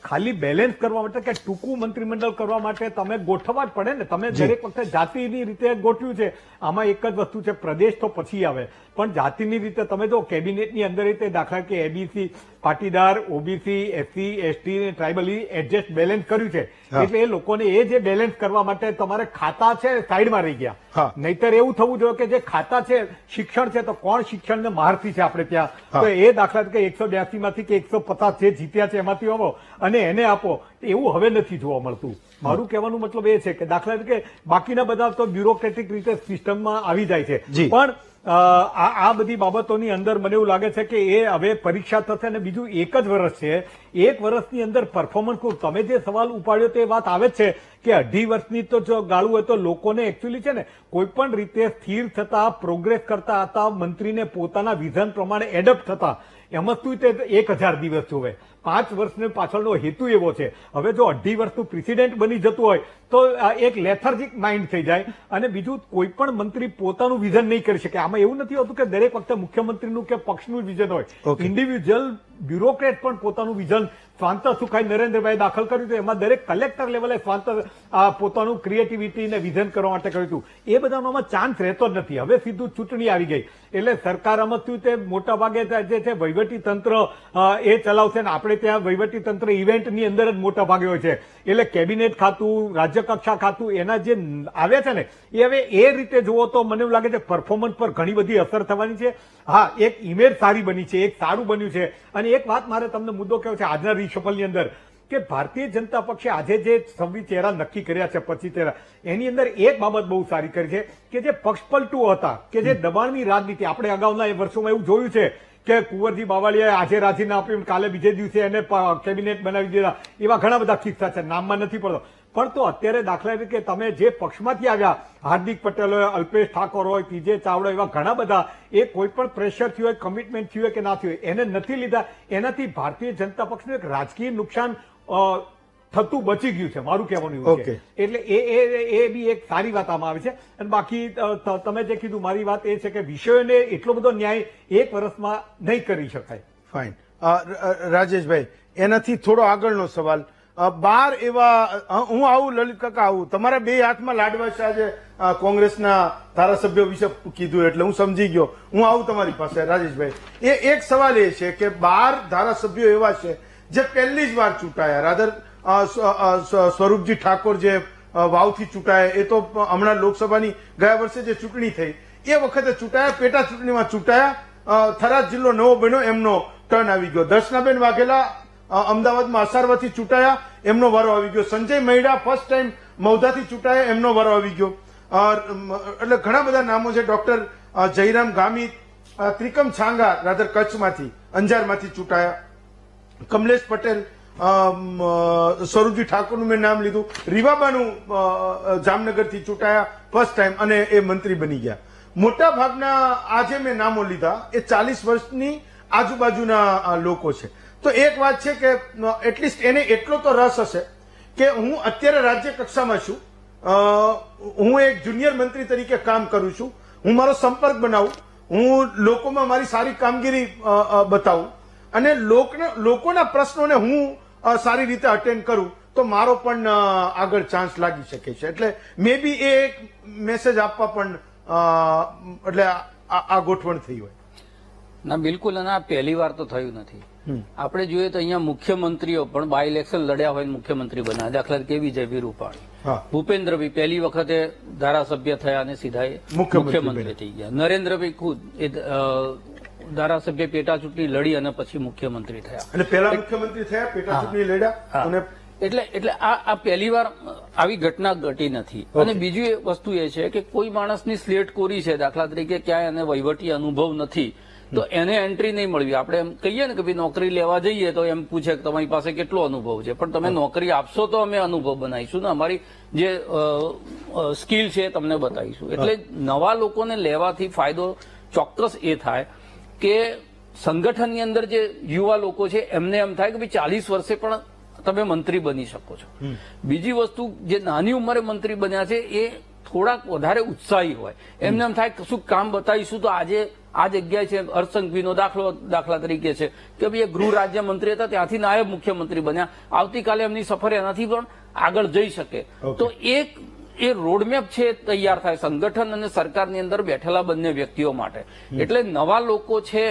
ખાલી બેલેન્સ કરવા માટે કે ટૂંકું મંત્રીમંડળ કરવા માટે તમે ગોઠવવા જ પડે ને. તમે દરેક વખતે જાતિની રીતે ગોઠવ્યું છે. આમાં એક જ વસ્તુ છે પ્રદેશ તો પછી આવે પણ જાતિની રીતે તમે જો કેબિનેટની અંદર રીતે દાખલા કે ABC Patidar, OBC, SC, ST, tribal adjust balance કર્યું છે. એટલે એ લોકોને એ જે બેલેન્સ કરવા માટે તમારે ખાતા છે સાઈડમાં રહી ગયા. નહીતર એવું થવું જોઈએ કે જે ખાતા છે શિક્ષણ છે તો કોણ શિક્ષણને મહારથી છે આપણે ત્યાં તો એ દાખલા કે 182 માંથી કે 150 જે જીત્યા છે એમાંથી આવો અને એને આપો એવું હવે નથી જોવા મળતું. મારું કહેવાનું મતલબ એ છે કે દાખલા કે બાકીના બધા તો બ્યુરોક્રેટિક રીતે સિસ્ટમમાં આવી જાય છે પણ આ બધી બાબતોની અંદર મને એવું લાગે છે કે એ હવે પરીક્ષા થશે અને બીજું એક જ વર્ષ છે. એક વર્ષની અંદર પરફોર્મન્સ તમે જે સવાલ ઉપાડ્યો તે વાત આવે જ છે કે 2.5 વર્ષની તો જો ગાળું હોય તો લોકોને એકચ્યુઅલી છે ને કોઈ પણ રીતે સ્થિર થતા, પ્રોગ્રેસ કરતા હતા, મંત્રીને પોતાના વિઝન પ્રમાણે એડપ્ટ થતા, એમાં શું તે 1000 દિવસ જોવે. 5 વર્ષને પાછળનો હેતુ એવો છે. હવે જો 2.5 વર્ષનું પ્રેસિડેન્ટ બની જતું હોય તો એક લેથર્જિક માઇન્ડ થઈ જાય. અને બીજું કોઈ પણ મંત્રી પોતાનું વિઝન નહીં કરી શકે. આમાં એવું નથી હોતું કે દરેક વખતે મુખ્યમંત્રીનું કે પક્ષનું વિઝન હોય. ઇન્ડિવિજ્યુઅલ બ્યુરોક્રેટ પણ પોતાનું વિઝન સ્વાંત સુખાઈ નરેન્દ્રભાઈ દાખલ કર્યું હતું. એમાં દરેક કલેક્ટર લેવલે સ્વાંત પોતાનું ક્રિએટિવિટી ને વિઝન કરવા માટે કર્યું હતું. એ બધામાં ચાન્સ રહેતો જ નથી. હવે સીધું ચૂંટણી આવી ગઈ એટલે સરકાર આમાં થયું તે મોટા ભાગે જે છે વહીવટી તંત્ર એ ચલાવશે ને આપણે ત્યાં વહીવટી તંત્ર ઇવેન્ટની અંદર જ મોટા ભાગે હોય છે. એટલે કેબિનેટ ખાતું, રાજ્ય કક્ષા ખાતું એના જે આવે છે ને એ હવે એ રીતે જુઓ તો મને એવું લાગે છે પરફોર્મન્સ પર ઘણી બધી અસર થવાની છે. હા, એક ઇમેજ સારી બની છે, એક સારું બન્યું છે. અને એક વાત મારે તમને મુદ્દો કહેવો છે આજના રિશફલની અંદર કે ભારતીય જનતા પક્ષે આજે જે 26 ચહેરા નક્કી કર્યા છે, 25 ચહેરા, એની અંદર એક બાબત બહુ સારી કરી છે કે જે પક્ષપલટુઓ હતા, કે જે દબાણની રાજનીતિ, આપણે અગાઉના એ વર્ષોમાં એવું જોયું છે કે કુંવરજી બાવળિયાએ આજે રાજીનામું આપ્યું, કાલે બીજે દિવસે એને કેબિનેટ બનાવી દીધા. એવા ઘણા બધા કિસ્સા છે, નામમાં નથી પડતો. પણ તો અત્યારે દાખલા તરીકે તમે જે પક્ષમાંથી આવ્યા, હાર્દિક પટેલ હોય, અલ્પેશ ઠાકોર હોય, પીજે ચાવડા, એવા ઘણા બધા, એ કોઈ પણ પ્રેશરથી હોય, કમિટમેન્ટ થયું હોય કે ના થયું હોય, એને નથી લીધા. એનાથી ભારતીય જનતા પક્ષનું એક રાજકીય નુકસાન થતું બચી ગયું છે, મારું કહેવાનું એવું છે. એટલે એ બી એક સારી વાત આમાં આવે છે. અને બાકી તમે જે કીધું, મારી વાત એ છે કે વિષયોને એટલો બધો ન્યાય એક વર્ષમાં નહીં કરી શકાય. ફાઇન. રાજેશભાઈ, એનાથી થોડો આગળનો સવાલ. 12 એવા, હું આવું લલિત કાકા, આવું તમારા બે હાથમાં લાડવા છે આજે કોંગ્રેસના ધારાસભ્યો વિશે કીધું એટલે હું સમજી ગયો. હું આવું તમારી પાસે રાજેશભાઈ. એક સવાલ એ છે કે 12 ધારાસભ્યો એવા છે જે પહેલી જ વાર ચૂંટાયા. રાધર સ્વરૂપજી ઠાકોર જે વાવથી ચૂંટાયા, એ તો હમણાં લોકસભાની ગયા વર્ષે જે ચૂંટણી થઈ એ વખતે ચૂંટાયા, પેટા ચૂંટણીમાં ચૂંટાયા. થરાદ જિલ્લો નવો બન્યો, એમનો ટર્ન આવી ગયો. દર્શનાબેન વાઘેલા અમદાવાદમાં અસારવાથી ચૂંટાયા, એમનો વારો આવી ગયો. સંજય મહિડા ફર્સ્ટ ટાઈમ મૌધાથી ચૂંટાયા, એમનો વારો આવી ગયો. એટલે ઘણા બધા નામો છે. ડોક્ટર જયરામ ગામિત, ત્રિકમ છાંગા રાધર કચ્છમાંથી, અંજારમાંથી ચૂંટાયા. કમલેશ પટેલ, સ્વરૂપજી ઠાકોરનું મેં નામ લીધું. રીવાબાનું જામનગરથી ચૂંટાયા ફર્સ્ટ ટાઈમ અને એ મંત્રી બની ગયા. મોટા ભાગના આજે મેં નામો લીધા એ 40 વર્ષની આજુબાજુના લોકો છે. તો એક વાત છે કે એટલીસ્ટ એને એટલો તો રસ હશે કે હું અત્યારે રાજ્ય કક્ષામાં છું, હું એક જુનિયર મંત્રી તરીકે કામ કરું છું, હું મારો સંપર્ક બનાવું, હું લોકોમાં મારી સારી કામગીરી બતાવું અને લોકોના પ્રશ્નોને હું સારી રીતે અટેન્ડ કરું તો મારો પણ આગળ ચાન્સ લાગી શકે છે. એટલે મે બી એ એક મેસેજ આપવા પણ એટલે આ ગોઠવણ થઈ હોય. ના, બિલકુલ. અને આ પહેલી વાર તો થયું નથી. આપણે જોઈએ તો અહીંયા મુખ્યમંત્રીઓ પણ બાય ઇલેક્શન લડ્યા હોય મુખ્યમંત્રી બનાવ્યા. દાખલા તરીકે વિજય રૂપાણી, ભૂપેન્દ્રભાઈ પહેલી વખતે ધારાસભ્ય થયા અને સીધા મુખ્યમંત્રી થઈ ગયા. નરેન્દ્રભાઈ ખુદ એ ધારાસભ્ય પેટા ચૂંટણી લડી અને પછી મુખ્યમંત્રી થયા. અને પહેલા મુખ્યમંત્રી થયા, પેટા ચૂંટણી લડ્યા. અને એટલે આ પહેલી વાર આવી ઘટના ઘટી નથી. અને બીજી વસ્તુ એ છે કે કોઈ માણસની સ્લેટ કોરી છે, દાખલા તરીકે ક્યાંય એને વહીવટી અનુભવ નથી તો એને એન્ટ્રી નહીં મળવી. આપણે એમ કહીએ ને કે ભાઈ નોકરી લેવા જઈએ તો એમ પૂછે કે તમારી પાસે કેટલો અનુભવ છે, પણ તમે નોકરી આપશો તો અમે અનુભવ બનાવીશું ને અમારી જે સ્કિલ છે એ તમને બતાવીશું. એટલે નવા લોકોને લેવાથી ફાયદો ચોક્કસ એ થાય કે સંગઠનની અંદર જે યુવા લોકો છે એમને એમ થાય કે ભાઈ 40 વર્ષે પણ તમે મંત્રી બની શકો છો. બીજી વસ્તુ, જે નાની ઉંમરે મંત્રી બન્યા છે એ થોડાક વધારે ઉત્સાહી હોય, એમને એમ થાય કશું કામ બતાવીશું તો આજે આ જગ્યાએ છે. હર્ષસંઘવીનો દાખલા તરીકે છે કે ભાઈ એ ગૃહ રાજ્ય મંત્રી હતા, ત્યાંથી નાયબ મુખ્યમંત્રી બન્યા, આવતીકાલે એમની સફર એનાથી પણ આગળ જઈ શકે. તો એ રોડમેપ છે તૈયાર થાય સંગઠન અને સરકારની અંદર બેઠેલા બંને વ્યક્તિઓ માટે. એટલે નવા લોકો છે,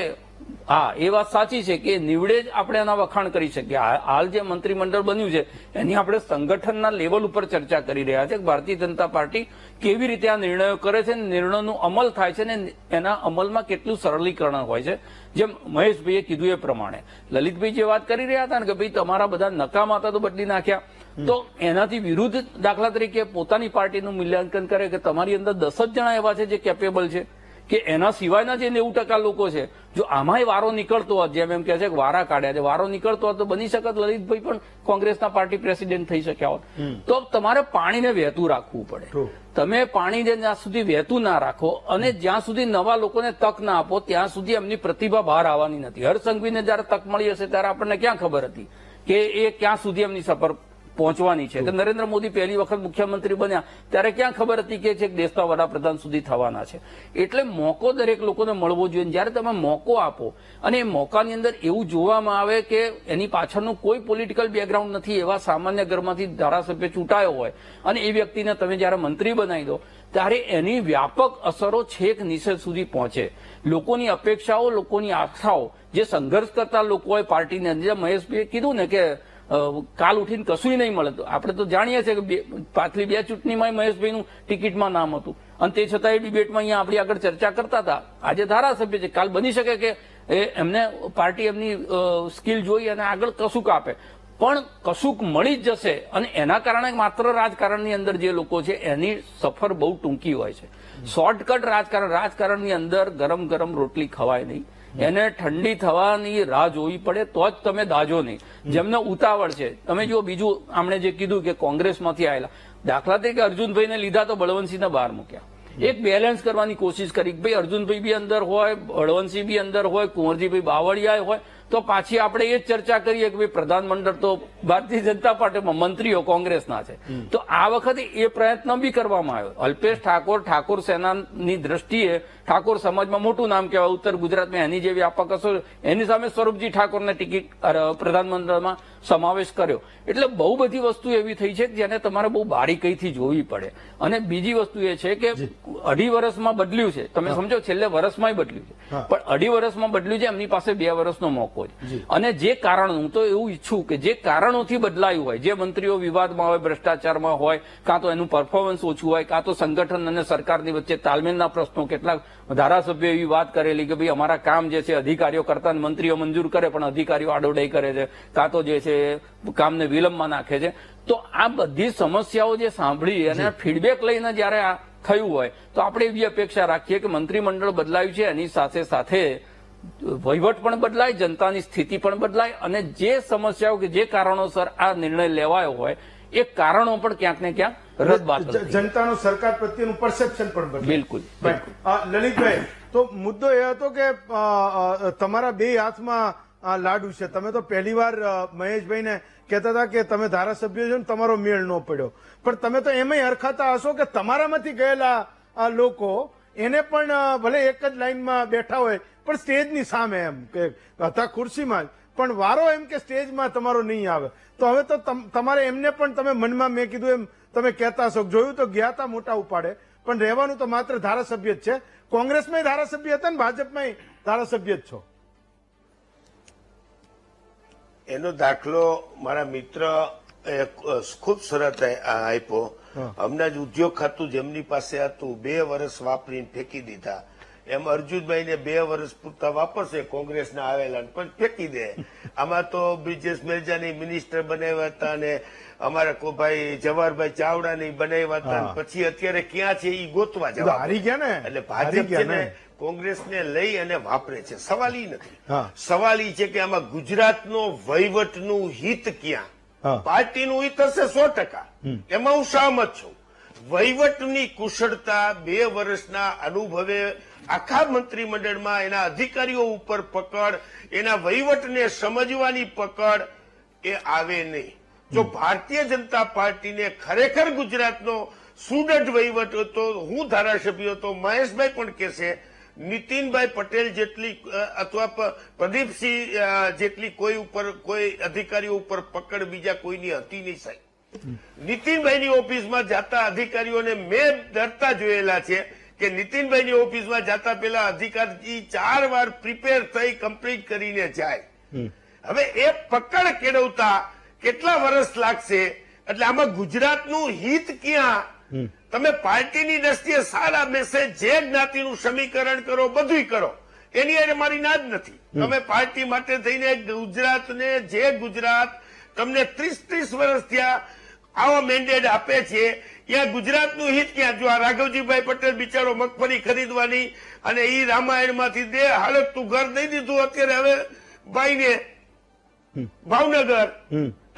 હા એ વાત સાચી છે કે નીવડે જ આપણે એના વખાણ કરી શકીએ. હાલ જે મંત્રીમંડળ બન્યું છે એની આપણે સંગઠનના લેવલ ઉપર ચર્ચા કરી રહ્યા છે કે ભારતીય જનતા પાર્ટી કેવી રીતે આ નિર્ણયો કરે છે, નિર્ણયનો અમલ થાય છે ને એના અમલમાં કેટલું સરળીકરણ હોય છે. જેમ મહેશભાઈએ કીધું એ પ્રમાણે લલિતભાઈ જે વાત કરી રહ્યા હતા ને કે ભાઈ તમારા બધા નકામા હતા તો બદલી નાખ્યા, તો એનાથી વિરુદ્ધ દાખલા તરીકે પોતાની પાર્ટીનું મૂલ્યાંકન કરે કે તમારી અંદર 10 જ જણા એવા છે જે કેપેબલ છે કે એના સિવાયના જે 90% લોકો છે જો આમાંય વારો નીકળતો હોત, જેમ એમ કહે છે કે વારા કાઢ્યા છે, વારો નીકળતો હોત તો બની શકત લલિતભાઈ પણ કોંગ્રેસના પાર્ટી પ્રેસિડેન્ટ થઈ શક્યા હોત. તો તમારે પાણીને વહેતું રાખવું પડે. તમે પાણીને જ્યાં સુધી વહેતું ના રાખો અને જ્યાં સુધી નવા લોકોને તક ના આપો ત્યાં સુધી એમની પ્રતિભા બહાર આવવાની નથી. હર્ષ સંઘવીને જયારે તક મળી હશે ત્યારે આપણને ક્યાં ખબર હતી કે એ ક્યાં સુધી એમની સફર પહોંચવાની છે, કે નરેન્દ્ર મોદી પહેલી વખત મુખ્યમંત્રી બન્યા ત્યારે ક્યાં ખબર હતી કે છેક દેશના વડાપ્રધાન સુધી થવાના છે. એટલે મોકો દરેક લોકોને મળવો જોઈએ. જયારે તમે મોકો આપો અને એ મોકાની અંદર એવું જોવામાં આવે કે એની પાછળનું કોઈ પોલિટિકલ બેકગ્રાઉન્ડ નથી, એવા સામાન્ય ઘરમાંથી ધારાસભ્ય ચૂંટાયો હોય અને એ વ્યક્તિને તમે જયારે મંત્રી બનાવી દો ત્યારે એની વ્યાપક અસરો છેક નીચે સુધી પહોંચે. લોકોની અપેક્ષાઓ, લોકોની આસ્થાઓ, જે સંઘર્ષ કરતા લોકો હોય પાર્ટીને, જે મહેશભાઈએ કીધું ને કે કાલ ઉઠીને કશું નહીં મળે, તો આપણે તો જાણીએ છીએ કે પાછલી 2 ચૂંટણીમાં મહેશભાઈનું ટિકિટમાં નામ હતું અને તે છતાં એ ડિબેટમાં અહીંયા આપણી આગળ ચર્ચા કરતા હતા. આજે ધારાસભ્ય છે, કાલ બની શકે કે એમને પાર્ટી એમની સ્કિલ જોઈ અને આગળ કશુંક આપે, પણ કશુંક મળી જ જશે. અને એના કારણે માત્ર રાજકારણની અંદર જે લોકો છે એની સફર બહુ ટૂંકી હોય છે. શોર્ટકટ રાજકારણની અંદર ગરમ ગરમ રોટલી ખવાય નહીં, એને ઠંડી થવાની રાહ જોવી પડે તો જ તમે દાજો નહીં. જેમને ઉતાવળ છે, તમે જુઓ બીજું આમણે જે કીધું કે કોંગ્રેસમાંથી આવેલા, દાખલા તરીકે અર્જુનભાઈને લીધા તો બળવંતસિંહને બહાર મૂક્યા. એક બેલેન્સ કરવાની કોશિશ કરી કે ભાઈ અર્જુનભાઈ બી અંદર હોય, બળવંતસિંહ બી અંદર હોય, કુંવરજીભાઈ બાવળિયા હોય, તો પાછી આપણે એ જ ચર્ચા કરીએ કે ભાઈ પ્રધાનમંડળ તો ભારતીય જનતા પાર્ટીમાં, મંત્રીઓ કોંગ્રેસના છે. તો આ વખતે એ પ્રયત્ન બી કરવામાં આવ્યો. અલ્પેશ ઠાકોર સેનાની દ્રષ્ટિએ ઠાકોર સમાજમાં મોટું નામ કહેવાય ઉત્તર ગુજરાતમાં, એની જે વ્યાપક અસર, એની સામે સ્વરૂપજી ઠાકોરને ટિકિટ પ્રધાનમંડળમાં સમાવેશ કર્યો. એટલે બહુ બધી વસ્તુ એવી થઈ છે જેને તમારે બહુ બારીકીથી જોવી પડે. અને બીજી વસ્તુ એ છે કે 2.5 વર્ષમાં બદલ્યું છે, તમે સમજો છેલ્લે વર્ષમાં બદલ્યું છે, પણ 2.5 વર્ષમાં બદલ્યું છે, એમની પાસે 2 વર્ષનો મોકો છે. અને જે કારણ, હું તો એવું ઈચ્છું કે જે કારણોથી બદલાયું હોય, જે મંત્રીઓ વિવાદમાં હોય, ભ્રષ્ટાચારમાં હોય, કાં તો એનું પરફોર્મન્સ ઓછું હોય, કાં તો સંગઠન અને સરકારની વચ્ચે તાલમેલના પ્રશ્નો, કેટલાક ધારાસભ્યો એવી વાત કરેલી કે ભાઈ અમારા કામ જે છે અધિકારીઓ કરતા મંત્રીઓ મંજૂર કરે પણ અધિકારીઓ આડોડાઈ કરે છે, કાં તો જે છે કામને વિલંબમાં નાખે છે. તો આ બધી સમસ્યાઓ જે સાંભળી અને ફીડબેક લઈને જયારે આ થયું હોય તો આપણે એવી અપેક્ષા રાખીએ કે મંત્રીમંડળ બદલાયું છે, એની સાથે સાથે વહીવટ પણ બદલાય, જનતાની સ્થિતિ પણ બદલાય અને જે સમસ્યાઓ કે જે કારણોસર આ નિર્ણય લેવાયો હોય એ કારણો પણ ક્યાંક ને ક્યાંક રદબાતલ થઈ. જનતાનું સરકાર પ્રત્યેનું પરસેપ્શન પણ બદલાય. બિલકુલ. લલિતભાઈ, તો મુદ્દો એ હતો કે તમારા 2 હાથમાં લાડુ છે. તમે તો પહેલી વાર મહેશભાઈને કહેતા હતા કે તમે ધારાસભ્ય છો ને તમારો મેળ ન પડ્યો, પણ તમે તો એમાંય હરખાતા હશો કે તમારામાંથી ગયેલા લોકો એને પણ ભલે એક જ લાઈનમાં બેઠા હોય પણ સ્ટેજની સામે, એમ કે હતા ખુરશીમાં જ, પણ વારો એમ કે સ્ટેજમાં તમારો નહીં આવે. તો હવે તો તમારે એમને પણ તમે મનમાં, મેં કીધું એમ તમે કહેતા હશો, જોયું તો ગયા હતા મોટા ઉપાડે, પણ રહેવાનું તો માત્ર ધારાસભ્ય જ છે. કોંગ્રેસમાં ધારાસભ્ય હતા ને ભાજપમાં ધારાસભ્ય જ છો. એનો દાખલો મારા મિત્ર ખૂબ સરસ આપ્યો. હમણાં જ ઉદ્યોગ ખાતું જેમની પાસે હતું 2 વર્ષ વાપરીને ફેંકી દીધા, એમ અર્જુનભાઈને 2 વર્ષ પૂરતા વાપરશે કોંગ્રેસના આવેલા પણ ફેંકી દે. આમાં તો બ્રિજેશ મેરજાની મિનિસ્ટર બનાવ્યા હતા અને અમારા ભાઈ જવાહરભાઈ ચાવડાની બનાવ્યા હતા, પછી અત્યારે ક્યાં છે એ ગોતવા જવા હારી ગયા ને. એટલે ભાજપ છે ને કોંગ્રેસને લઈ અને વાપરે છે. સવાલ ઈ નથી, સવાલ ઈ છે કે આમાં ગુજરાતનો વહીવટનું હિત ક્યાં? પાર્ટીનું હિત હશે 100%, એમાં હું સહમત છું. વહીવટની કુશળતા 2 વર્ષના અનુભવે આખા મંત્રીમંડળમાં એના અધિકારીઓ ઉપર પકડ, એના વહીવટને સમજવાની પકડ એ આવે નહીં. જો ભારતીય જનતા પાર્ટીને ખરેખર ગુજરાતનો સુદૃઢ વહીવટ હતો, હું ધારાસભ્ય હતો, મહેશભાઈ પણ કહેશે, નીતિનભાઈ પટેલ જેટલી અથવા પ્રદીપસિંહ જેટલી કોઈ અધિકારીઓ ઉપર પકડ બીજા કોઈની હતી નહીં સાહેબ. નીતિનભાઈની ઓફિસમાં જતા અધિકારીઓને મેં ડરતા જોયેલા છે કે નીતિનભાઈની ઓફિસમાં જતા પેલા અધિકારી 4 વાર પ્રિપેર થઈ કમ્પ્લીટ કરીને જાય. હવે એ પકડ કેળવતા કેટલા વર્ષ લાગશે? એટલે આમાં ગુજરાતનું હિત ક્યાં? તમે પાર્ટીની દ્રષ્ટિએ સારા મેસેજ, જે જ્ઞાતિનું સમીકરણ કરો, બધું કરો, એની આજે મારી ના જ નથી. તમે પાર્ટી માટે થઈને ગુજરાતને, જે ગુજરાત તમને 30 વર્ષ થયા આવો મેન્ડેટ આપે છે, ત્યાં ગુજરાતનું હિત ક્યાં? જો આ રાઘવજીભાઈ પટેલ બિચારો મગફળી ખરીદવાની અને ઈ રામાયણમાંથી દે હાલત તું ઘર દઈ દીધું અત્યારે હવે ભાઈને ભાવનગર.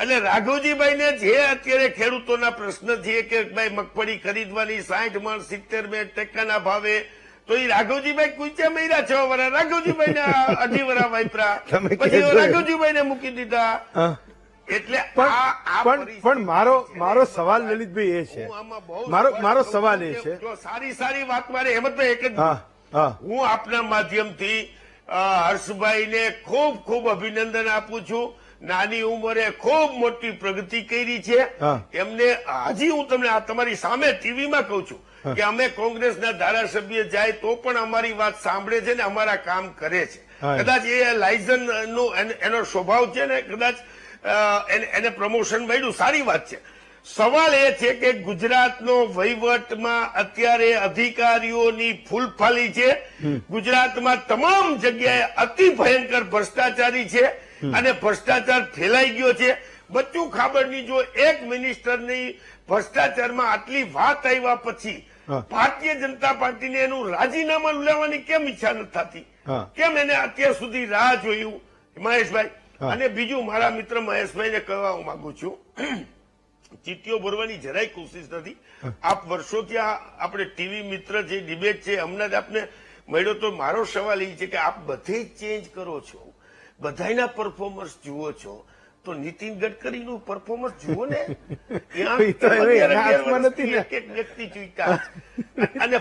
એટલે રાઘવજીભાઈને જે અત્યારે ખેડૂતોના પ્રશ્ન છે કે ભાઈ મગફળી ખરીદવાની 60 મણ 70 ટકાના ભાવે, તો એ રાઘવજીભાઈ કુચા મહિરા 6 વર્ષ રાઘવજીભાઈ ને 2.5 વર્ષ વાપરા, પછી રાઘવજીભાઈ ને મૂકી દીધા. એટલે પણ મારો સવાલ લલિતભાઈ એ છે, મારો સવાલ એ છે, સારી વાત મારે હેમંતભાઈ એક જ, હું આપના માધ્યમથી હર્ષભાઈને ખૂબ ખૂબ અભિનંદન આપું છું. નાની ઉંમરે ખૂબ મોટી પ્રગતિ કરી છે એમને. હજી હું તમને આ તમારી સામે ટીવીમાં કહું છું કે અમે કોંગ્રેસના ધારાસભ્ય જાય તો પણ અમારી વાત સાંભળે છે ને અમારા કામ કરે છે. કદાચ એ લાયઝન નો એનો સ્વભાવ છે ને, કદાચ એને પ્રમોશન મળ્યું, સારી વાત છે. સવાલ એ છે કે ગુજરાતનો વહીવટમાં અત્યારે અધિકારીઓની ફૂલફાલી છે. ગુજરાતમાં તમામ જગ્યાએ અતિ ભયંકર ભ્રષ્ટાચારી છે અને ભ્રષ્ટાચાર ફેલાઈ ગયો છે. બચ્ચું ખાબડની જો એક મિનિસ્ટરની ભ્રષ્ટાચારમાં આટલી વાત આવ્યા પછી ભારતીય જનતા પાર્ટીને એનું રાજીનામું લેવાની કેમ ઈચ્છા નથી થતી? કેમ એને અત્યાર સુધી રાહ જોયું મહેશભાઈ? અને બીજું, મારા મિત્ર મહેશભાઈને કહેવા હું માંગુ છું, ચીટીઓ ભરવાની જરાય કોશિશ નથી. આપ વર્ષોથી આપણે ટીવી મિત્ર જે ડિબેટ છે હમણાં જ આપને મળ્યો, તો મારો સવાલ એ છે કે આપ બધે ચેન્જ કરો છો, બધાના પરફોર્મન્સ જુઓ છો, તો નીતિન ગડકરીનું પરફોર્મન્સ જુઓ ને. એક વ્યક્તિ ચૂક્યા અને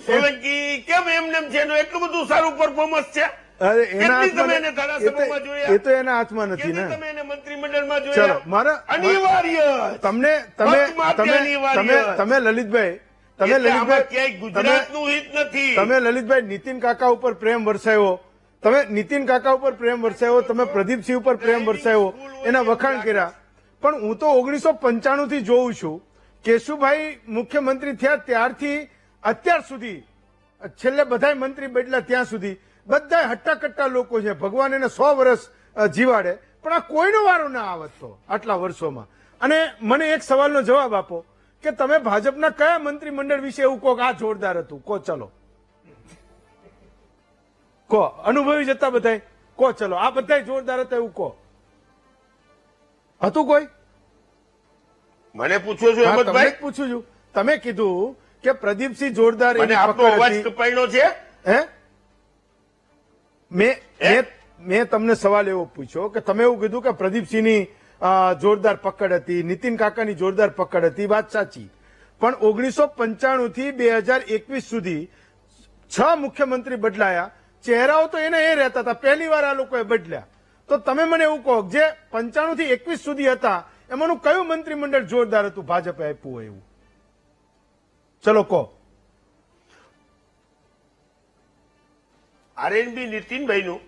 સોલંકી કેમ એમને છે એટલું બધું સારું પરફોર્મન્સ છે? એ તો એના હાથમાં નથી ને. તમે એને મંત્રીમંડળમાં જોયા? મારા અનિવાર્ય તમે લલિતભાઈ, ગુજરાતનું હિત નથી. તમે લલિતભાઈ નીતિન કાકા ઉપર પ્રેમ વરસાવ્યો, તમે નીતિન કાકા ઉપર પ્રેમ વરસાવ્યો, તમે પ્રદીપસિંહ ઉપર પ્રેમ વરસાવ્યો, એના વખાણ કર્યા. પણ હું તો 1995 થી જોઉં છું, કેશુભાઈ મુખ્યમંત્રી થયા ત્યારથી અત્યાર સુધી, છેલ્લે બધા મંત્રી બદલ્યા ત્યાં સુધી બધા હટ્ટાકટ્ટા લોકો છે. ભગવાન એને 100 વર્ષ જીવાડે, પણ આ કોઈનો વારો ના આવત તો આટલા વર્ષોમાં. અને મને એક સવાલનો જવાબ આપો કે તમે ભાજપના કયા મંત્રીમંડળ વિશે એવું કહો કે આ જોરદાર હતું? કહો, ચલો કહો, અનુભવી જતા બધા કહો, ચલો આ બધા જોરદાર હતા એવું કહો. હતું કોઈ? મને પૂછો છો? તમને પૂછું છું. તમે કીધું કે પ્રદીપસિંહ જોરદાર, આપનો અવાજ કપાયનો છે. હે, મેં તમને સવાલ એવો પૂછ્યો કે તમે એવું કીધું કે પ્રદીપસિંહની જોરદાર પકડ હતી, નીતિન કાકાની જોરદાર પકડ હતી. વાત સાચી, પણ 1995 થી 2021 સુધી 6 મુખ્યમંત્રી બદલાયા, ચહેરાઓ તો એને એ રહેતા હતા. પહેલી વાર આ લોકોએ બદલ્યા. તો તમે મને એવું કહો, જે 95 થી 21 સુધી હતા એમાંનું કયું મંત્રીમંડળ જોરદાર હતું ભાજપે આપ્યું હોય એવું? ચલો કહો. આરએનબી નીતિનભાઈ નું.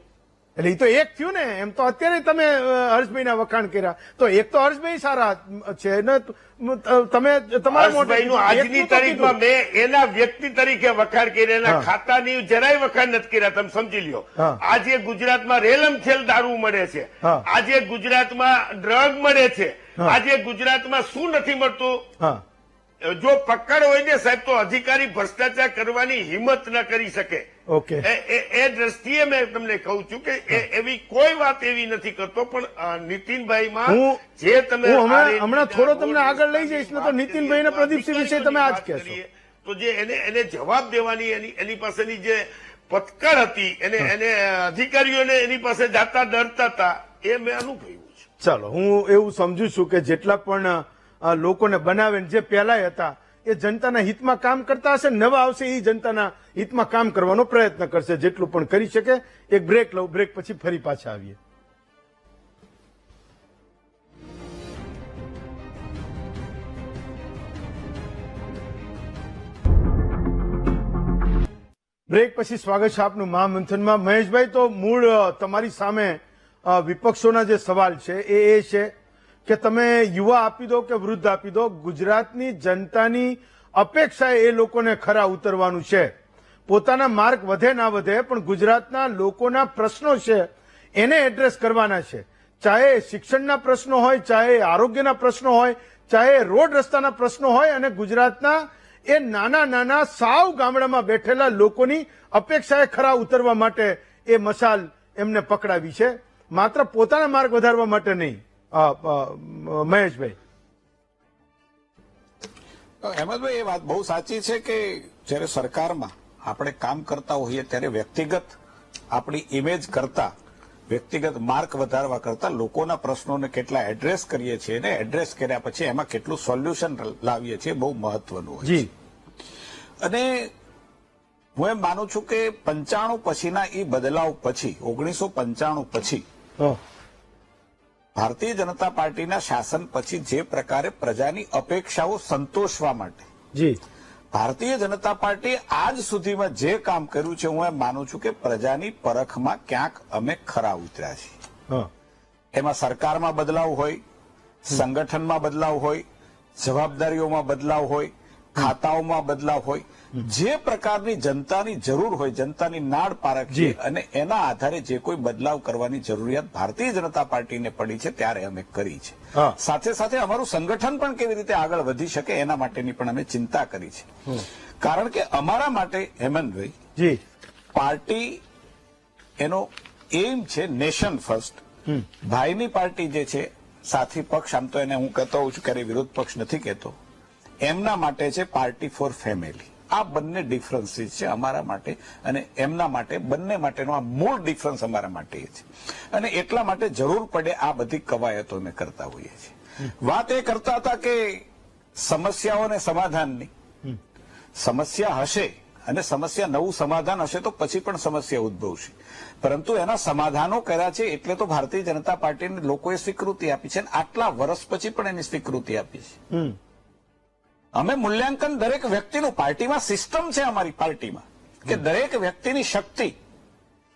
એટલે એ તો એક થયું ને. એમ તો અત્યારે તમે હર્ષભાઈના વખાણ કર્યા, તો એક તો હર્ષભાઈ સારા છે ને. તમે તમારા આજની તારીખમાં મેં એના વ્યક્તિ તરીકે વખાણ કર્યા, એના ખાતાની જરાય વખાણ નથી કર્યા. તમે સમજી લ્યો, આજે ગુજરાતમાં રેલમ છેલ દારૂ મળે છે, આજે ગુજરાતમાં ડ્રગ મળે છે, આજે ગુજરાતમાં શું નથી મળતું? જો પકડ હોય ને સાહેબ, તો અધિકારી ભ્રષ્ટાચાર કરવાની હિંમત ન કરી શકે. ઓકે, એ દ્રષ્ટિએ મેં તમને કહું છું કે એવી કોઈ વાત એવી નથી કરતો. પણ નીતિનભાઈમાં જે તમે હમણાં થોડો તમને આગળ લઈ જઈશ ને, તો નીતિનભાઈ અને પ્રદીપસિંહ વિશે તમે આજ કહેશો. તો જે એને જવાબ દેવાની એની પાસેની જે પત્કર હતી, એને અધિકારીઓને એની પાસે જાતા ડરતા હતા, એ મેં અનુભવ્યું છે. ચાલો, હું એવું સમજુ છું કે જેટલા પણ લોકોને બનાવે જે પહેલા હતા એ જનતાના હિતમાં કામ કરતા હશે, નવા આવશે એ જનતાના હિતમાં કામ કરવાનો પ્રયત્ન કરશે જેટલું પણ કરી શકે. એક બ્રેક લઉં, બ્રેક પછી ફરી પાછા આવીએ. બ્રેક પછી સ્વાગત છે આપનું મહામંથનમાં. મહેશભાઈ, તો મૂળ તમારી સામે વિપક્ષોના જે સવાલ છે એ છે કે તમે યુવા આપી દો કે વૃદ્ધ આપી દો, ગુજરાતની જનતાની અપેક્ષા એ લોકોને ખરા ઉતરવાનું છે. પોતાના માર્ક વધે ના વધે, પણ ગુજરાતના લોકોના પ્રશ્નો છે એને એડ્રેસ કરવાના છે. ચાહે શિક્ષણના પ્રશ્નો હોય, ચાહે આરોગ્યના પ્રશ્નો હોય, ચાહે રોડ રસ્તાના પ્રશ્નો હોય અને ગુજરાતના એ નાના નાના સાવ ગામડામાં બેઠેલા લોકોની અપેક્ષાએ ખરા ઉતરવા માટે એ મશાલ એમને પકડાવી છે, માત્ર પોતાના માર્ગ વધારવા માટે નહીં. મહેશભાઈ. હેમંતભાઈ, એ વાત બહુ સાચી છે કે જ્યારે સરકારમાં આપણે કામ કરતા હોઈએ ત્યારે વ્યક્તિગત આપણી ઇમેજ કરતા, વ્યક્તિગત માર્ક વધારવા કરતા લોકોના પ્રશ્નોને કેટલા એડ્રેસ કરીએ છીએ ને એડ્રેસ કર્યા પછી એમાં કેટલું સોલ્યુશન લાવીએ છીએ બહુ મહત્વનું હોય છે. અને હું એમ માનું છું કે 95 પછીના એ બદલાવ પછી 1995 પછી ભારતીય જનતા પાર્ટીના શાસન પછી જે પ્રકારે પ્રજાની અપેક્ષાઓ સંતોષવા માટે ભારતીય જનતા પાર્ટી આજ સુધીમાં જે કામ કર્યું છે, હું એમ માનું છું કે પ્રજાની પરખમાં ક્યાંક અમે ખરા ઉતર્યા છીએ. એમાં સરકારમાં બદલાવ હોય, સંગઠનમાં બદલાવ હોય, જવાબદારીઓમાં બદલાવ હોય, ખાતાઓમાં બદલાવ હોય, જે પ્રકારની જનતાની જરૂર હોય, જનતાની નાડ પારખીએ અને એના આધારે જે કોઈ બદલાવ કરવાની જરૂરિયાત ભારતીય જનતા પાર્ટીને પડી છે ત્યારે અમે કરી છે. સાથે સાથે અમારું સંગઠન પણ કેવી રીતે આગળ વધી શકે એના માટેની પણ અમે ચિંતા કરી છે. કારણ કે અમારા માટે હેમંતભાઈ, પાર્ટી એનો એમ છે નેશન ફર્સ્ટ. ભાઈની પાર્ટી જે છે, સાથી પક્ષ, આમ તો એને હું કહેતો હોઉં છું, ક્યારેય વિરોધ પક્ષ નથી કહેતો, એમના માટે છે પાર્ટી ફોર ફેમિલી. આ બંને ડિફરન્સીસ છે અમારા માટે અને એમના માટે, બંને માટેનો આ મૂળ ડિફરન્સ અમારા માટે છે. અને એટલા માટે જરૂર પડે આ બધી કવાયતો અમે કરતા હોઈએ છીએ. વાત એ કરતા હતા કે સમસ્યાઓ અને સમાધાનની. સમસ્યા હશે અને સમસ્યા નવું સમાધાન હશે તો પછી પણ સમસ્યા ઉદ્ભવશે, પરંતુ એના સમાધાનો કર્યા છે એટલે તો ભારતીય જનતા પાર્ટીને લોકોએ સ્વીકૃતિ આપી છે અને આટલા વર્ષ પછી પણ એની સ્વીકૃતિ આપી છે. અમે મૂલ્યાંકન દરેક વ્યક્તિનું, પાર્ટીમાં સિસ્ટમ છે અમારી પાર્ટીમાં કે દરેક વ્યક્તિની શક્તિ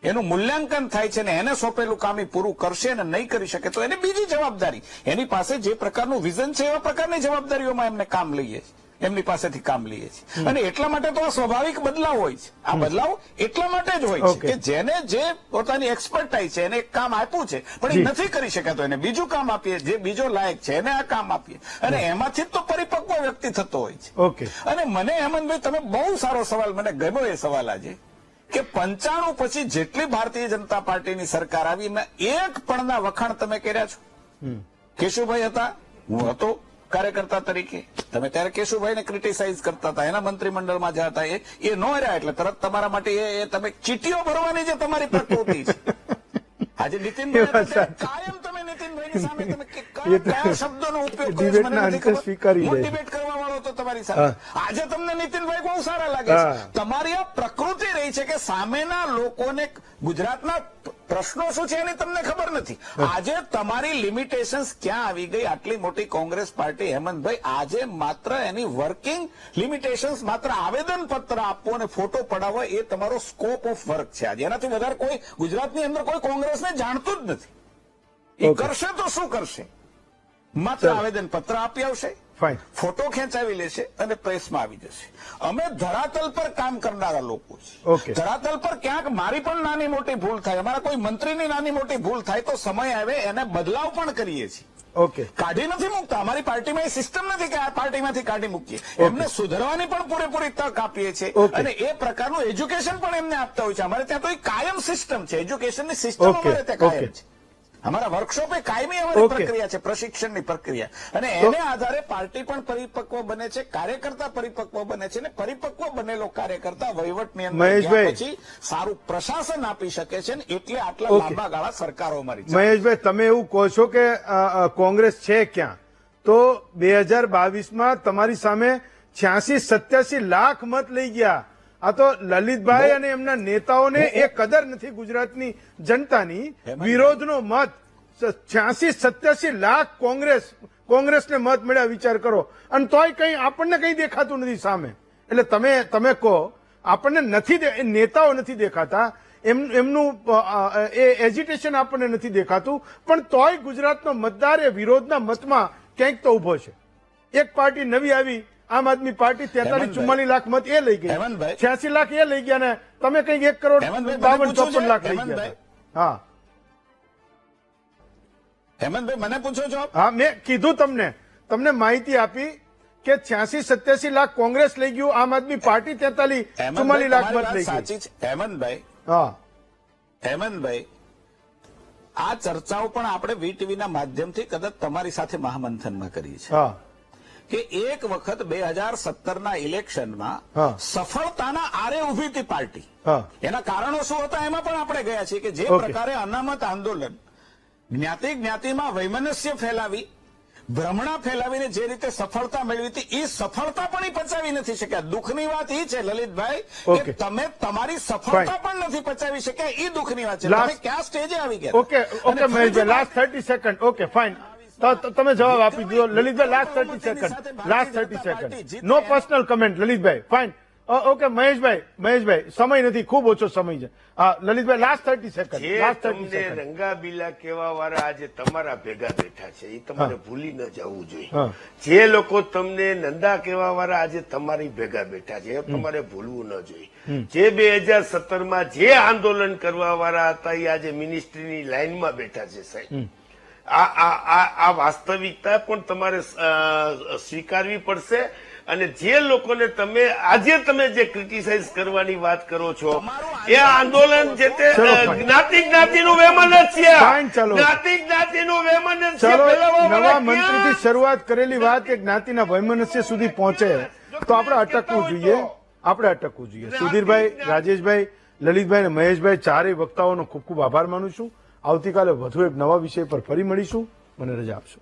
એનું મૂલ્યાંકન થાય છે ને એને સોંપેલું કામ એ પૂરું કરશે અને નહીં કરી શકે તો એને બીજી જવાબદારી, એની પાસે જે પ્રકારનું વિઝન છે એવા પ્રકારની જવાબદારીઓમાં એમને કામ લઈએ છીએ, એમની પાસેથી કામ લઈએ છીએ. અને એટલા માટે તો આ સ્વાભાવિક બદલાવ હોય છે. આ બદલાવ એટલા માટે જ હોય છે કે જેને જે પોતાની એક્સપર્ટાઇઝ છે, એને એક કામ આપ્યું છે પણ એ નથી કરી શકાતો, એને બીજું કામ આપીએ, જે બીજો લાયક છે એને આ કામ આપીએ અને એમાંથી જ તો પરિપક્વ વ્યક્તિ થતો હોય છે. અને મને હેમંતભાઈ, તમે બહુ સારો સવાલ, મને ગમ્યો એ સવાલ આજે, કે 95 પછી જેટલી ભારતીય જનતા પાર્ટીની સરકાર આવી એમાં એક પણના વખાણ તમે કર્યા છો. કેશુભાઈ હતા, હું હતો કાર્યકર્તા તરીકે, તમે ત્યારે કેશુભાઈને ક્રિટિસાઇઝ કરતા હતા, એના મંત્રીમંડળમાં જ્યાં હતા એ ન રહ્યા એટલે તરત તમારા માટે એ તમે ચીટીઓ ભરવાની જે તમારી પ્રકૃતિ છે. આજે નીતિનભાઈ કાયમ તમે નીતિનભાઈની સામે તમે કયા શબ્દોનો ઉપયોગ કરો છો મને નથી ખબર. હું ડિબેટ કરવા વાળો તો તમારી સામે. આજે તમને નીતિનભાઈ બહુ સારા લાગે છે. તમારી આ પ્રકૃતિ રહી છે કે સામેના લોકોને ગુજરાતના પ્રશ્નો શું છે એની તમને ખબર નથી. આજે તમારી લિમિટેશન્સ ક્યાં આવી ગઈ? આટલી મોટી કોંગ્રેસ પાર્ટી હેમંતભાઈ આજે માત્ર એની વર્કિંગ લિમિટેશન્સ, માત્ર આવેદન પત્ર આપવો અને ફોટો પડાવવો એ તમારો સ્કોપ ઓફ વર્ક છે આજે. એનાથી વધારે કોઈ ગુજરાતની અંદર કોઈ કોંગ્રેસને જાણતું જ નથી. એ કરશે તો શું કરશે? માત્ર આવેદન પત્ર આપી આવશે, ફોટો ખેંચાવી લેશે અને પ્રેસમાં આવી જશે. અમે ધરાતલ પર કામ કરનારા લોકો છીએ. ધરાતલ પર ક્યાંક મારી પણ નાની મોટી ભૂલ થાય, અમારા કોઈ મંત્રીની નાની મોટી ભૂલ થાય તો સમય આવે એને બદલાવ પણ કરીએ છીએ. કાઢી નથી મૂકતા. અમારી પાર્ટીમાં એ સિસ્ટમ નથી કે આ પાર્ટીમાંથી કાઢી મૂકીએ. એમને સુધરવાની પણ પૂરેપૂરી તક આપીએ છીએ અને એ પ્રકારનું એજ્યુકેશન પણ એમને આપતા હોય છે. અમારે ત્યાં તો કાયમ સિસ્ટમ છે, એજ્યુકેશનની સિસ્ટમ અમારે ત્યાં કાયમ છે. અમારા વર્કશોપ એ કાયમી અમારી પ્રક્રિયા છે, પ્રશિક્ષણની પ્રક્રિયા. અને એને આધારે પાર્ટી પણ પરિપક્વ બને છે, કાર્યકર્તા પરિપક્વ બને છે અને પરિપક્વ બનેલો કાર્યકર્તા વહીવટની અંદર પછી સારું પ્રશાસન આપી શકે છે. એટલે આટલા લાંબા ગાળા સરકારો અમારી. મહેશભાઈ, તમે એવું કહો છો કે કોંગ્રેસ છે ક્યાં? તો 2022માં તમારી સામે 86-87 લાખ મત લઈ ગયા. આ તો લલિતભાઈ અને એમના નેતાઓને એ કદર નથી ગુજરાતની જનતાની. વિરોધનો મત 86-87 લાખ કોંગ્રેસને મત મળ્યા, વિચાર કરો. અને તોય કઈ આપણને કઈ દેખાતું નથી સામે. એટલે તમે કહો આપણને નથી, નેતાઓ નથી દેખાતા, એમનું એ એજિટેશન આપણને નથી દેખાતું, પણ તોય ગુજરાતનો મતદાર એ વિરોધના મતમાં ક્યાંક તો ઉભો છે. એક પાર્ટી નવી આવી, આમ આદમી પાર્ટી 43-44 લાખ મત એ લઈ ગઈ, 86 લાખ એ લઈ ગયા ને તમે કઈક 1,52,54 લાખ લઈ ગયા. હા હેમંતભાઈ, મને પૂછો છો? હા, મેં કીધું તમને તમને માહિતી આપી કે 86-87 લાખ કોંગ્રેસ લઈ ગયું, આમ આદમી પાર્ટી 43-44 લાખ મત લઈ ગઈ. સાચી છે હેમંતભાઈ. હા હેમંતભાઈ, આ ચર્ચાઓ પણ આપણે વીટીવીના માધ્યમથી કદાચ તમારી સાથે મહામંથનમાં કરી છે હા કે એક વખત 2017ના ઇલેક્શનમાં હા. સફળતાના આરે ઉભી હતી પાર્ટી. હા એના કારણો શું હતા એમાં પણ આપણે ગયા છીએ કે જે ઓકે. પ્રકારે અનામત આંદોલન જ્ઞાતિમાં વૈમનસ્ય ફેલાવી, ભ્રમણા ફેલાવીને જે રીતે સફળતા મેળવી હતી, એ સફળતા પણ એ પચાવી નથી શક્યા. દુઃખની વાત એ છે લલિતભાઈ ઓકે. કે તમે તમારી સફળતા Fine. પણ નથી પચાવી શક્યા, એ દુઃખની વાત છે. Last- તમે ક્યાં સ્ટેજે આવી ગયા? Okay okay Maheshbhai, last 30 second. Okay fine, તમે જવાબ આપી દીધો Lalitbhai. Last 30 second, last 30 second. No personal comment Lalitbhai. Fine, okay Maheshbhai સમય નથી, ખૂબ ઓછો સમય છે. હા લલિતભાઈ, લાસ્ટ 30 સેકન્ડ, જે લાસ્ટ 30 તમને સેકન્ડ. રંગાબીલા કહેવા વાળા આજે તમારા ભેગા બેઠા છે એ તમારે ભૂલી ન જવું જોઈએ. હા. જે લોકો તમને નંદા કહેવા વાળા આજે તમારી ભેગા બેઠા છે એ તમારે ભૂલવું ન જોઈએ. જે 2017માં જે આંદોલન કરવા વાળા હતા એ આજે મિનિસ્ટ્રીની લાઈનમાં બેઠા છે સાહેબ. આ વાસ્તવિકતા પણ તમારે સ્વીકારવી પડશે. અને જે લોકોને તમે જે ક્રિટિસાઇઝ કરવાની વાત કરો છો એ આંદોલન જે તે જ્ઞાતિનું વેમન જ છે. Fine, ચલો. જ્ઞાતિનું વેમન જ છે. ચલો, ફેલાવવા નવા વાળા મંત્રીથી ક્યાં? શરૂઆત કરેલી વાત એ જ્ઞાતિના વૈમનસ્ય સુધી પહોંચે તો આપણે અટકવું જોઈએ. સુધીરભાઈ, રાજેશભાઈ, લલિતભાઈ અને મહેશભાઈ ચારેય વક્તાઓનો ખૂબ ખૂબ આભાર માનું છું. આવતીકાલે વધુ એક નવા વિષય પર ફરી મળીશું. મને રજા આપશો.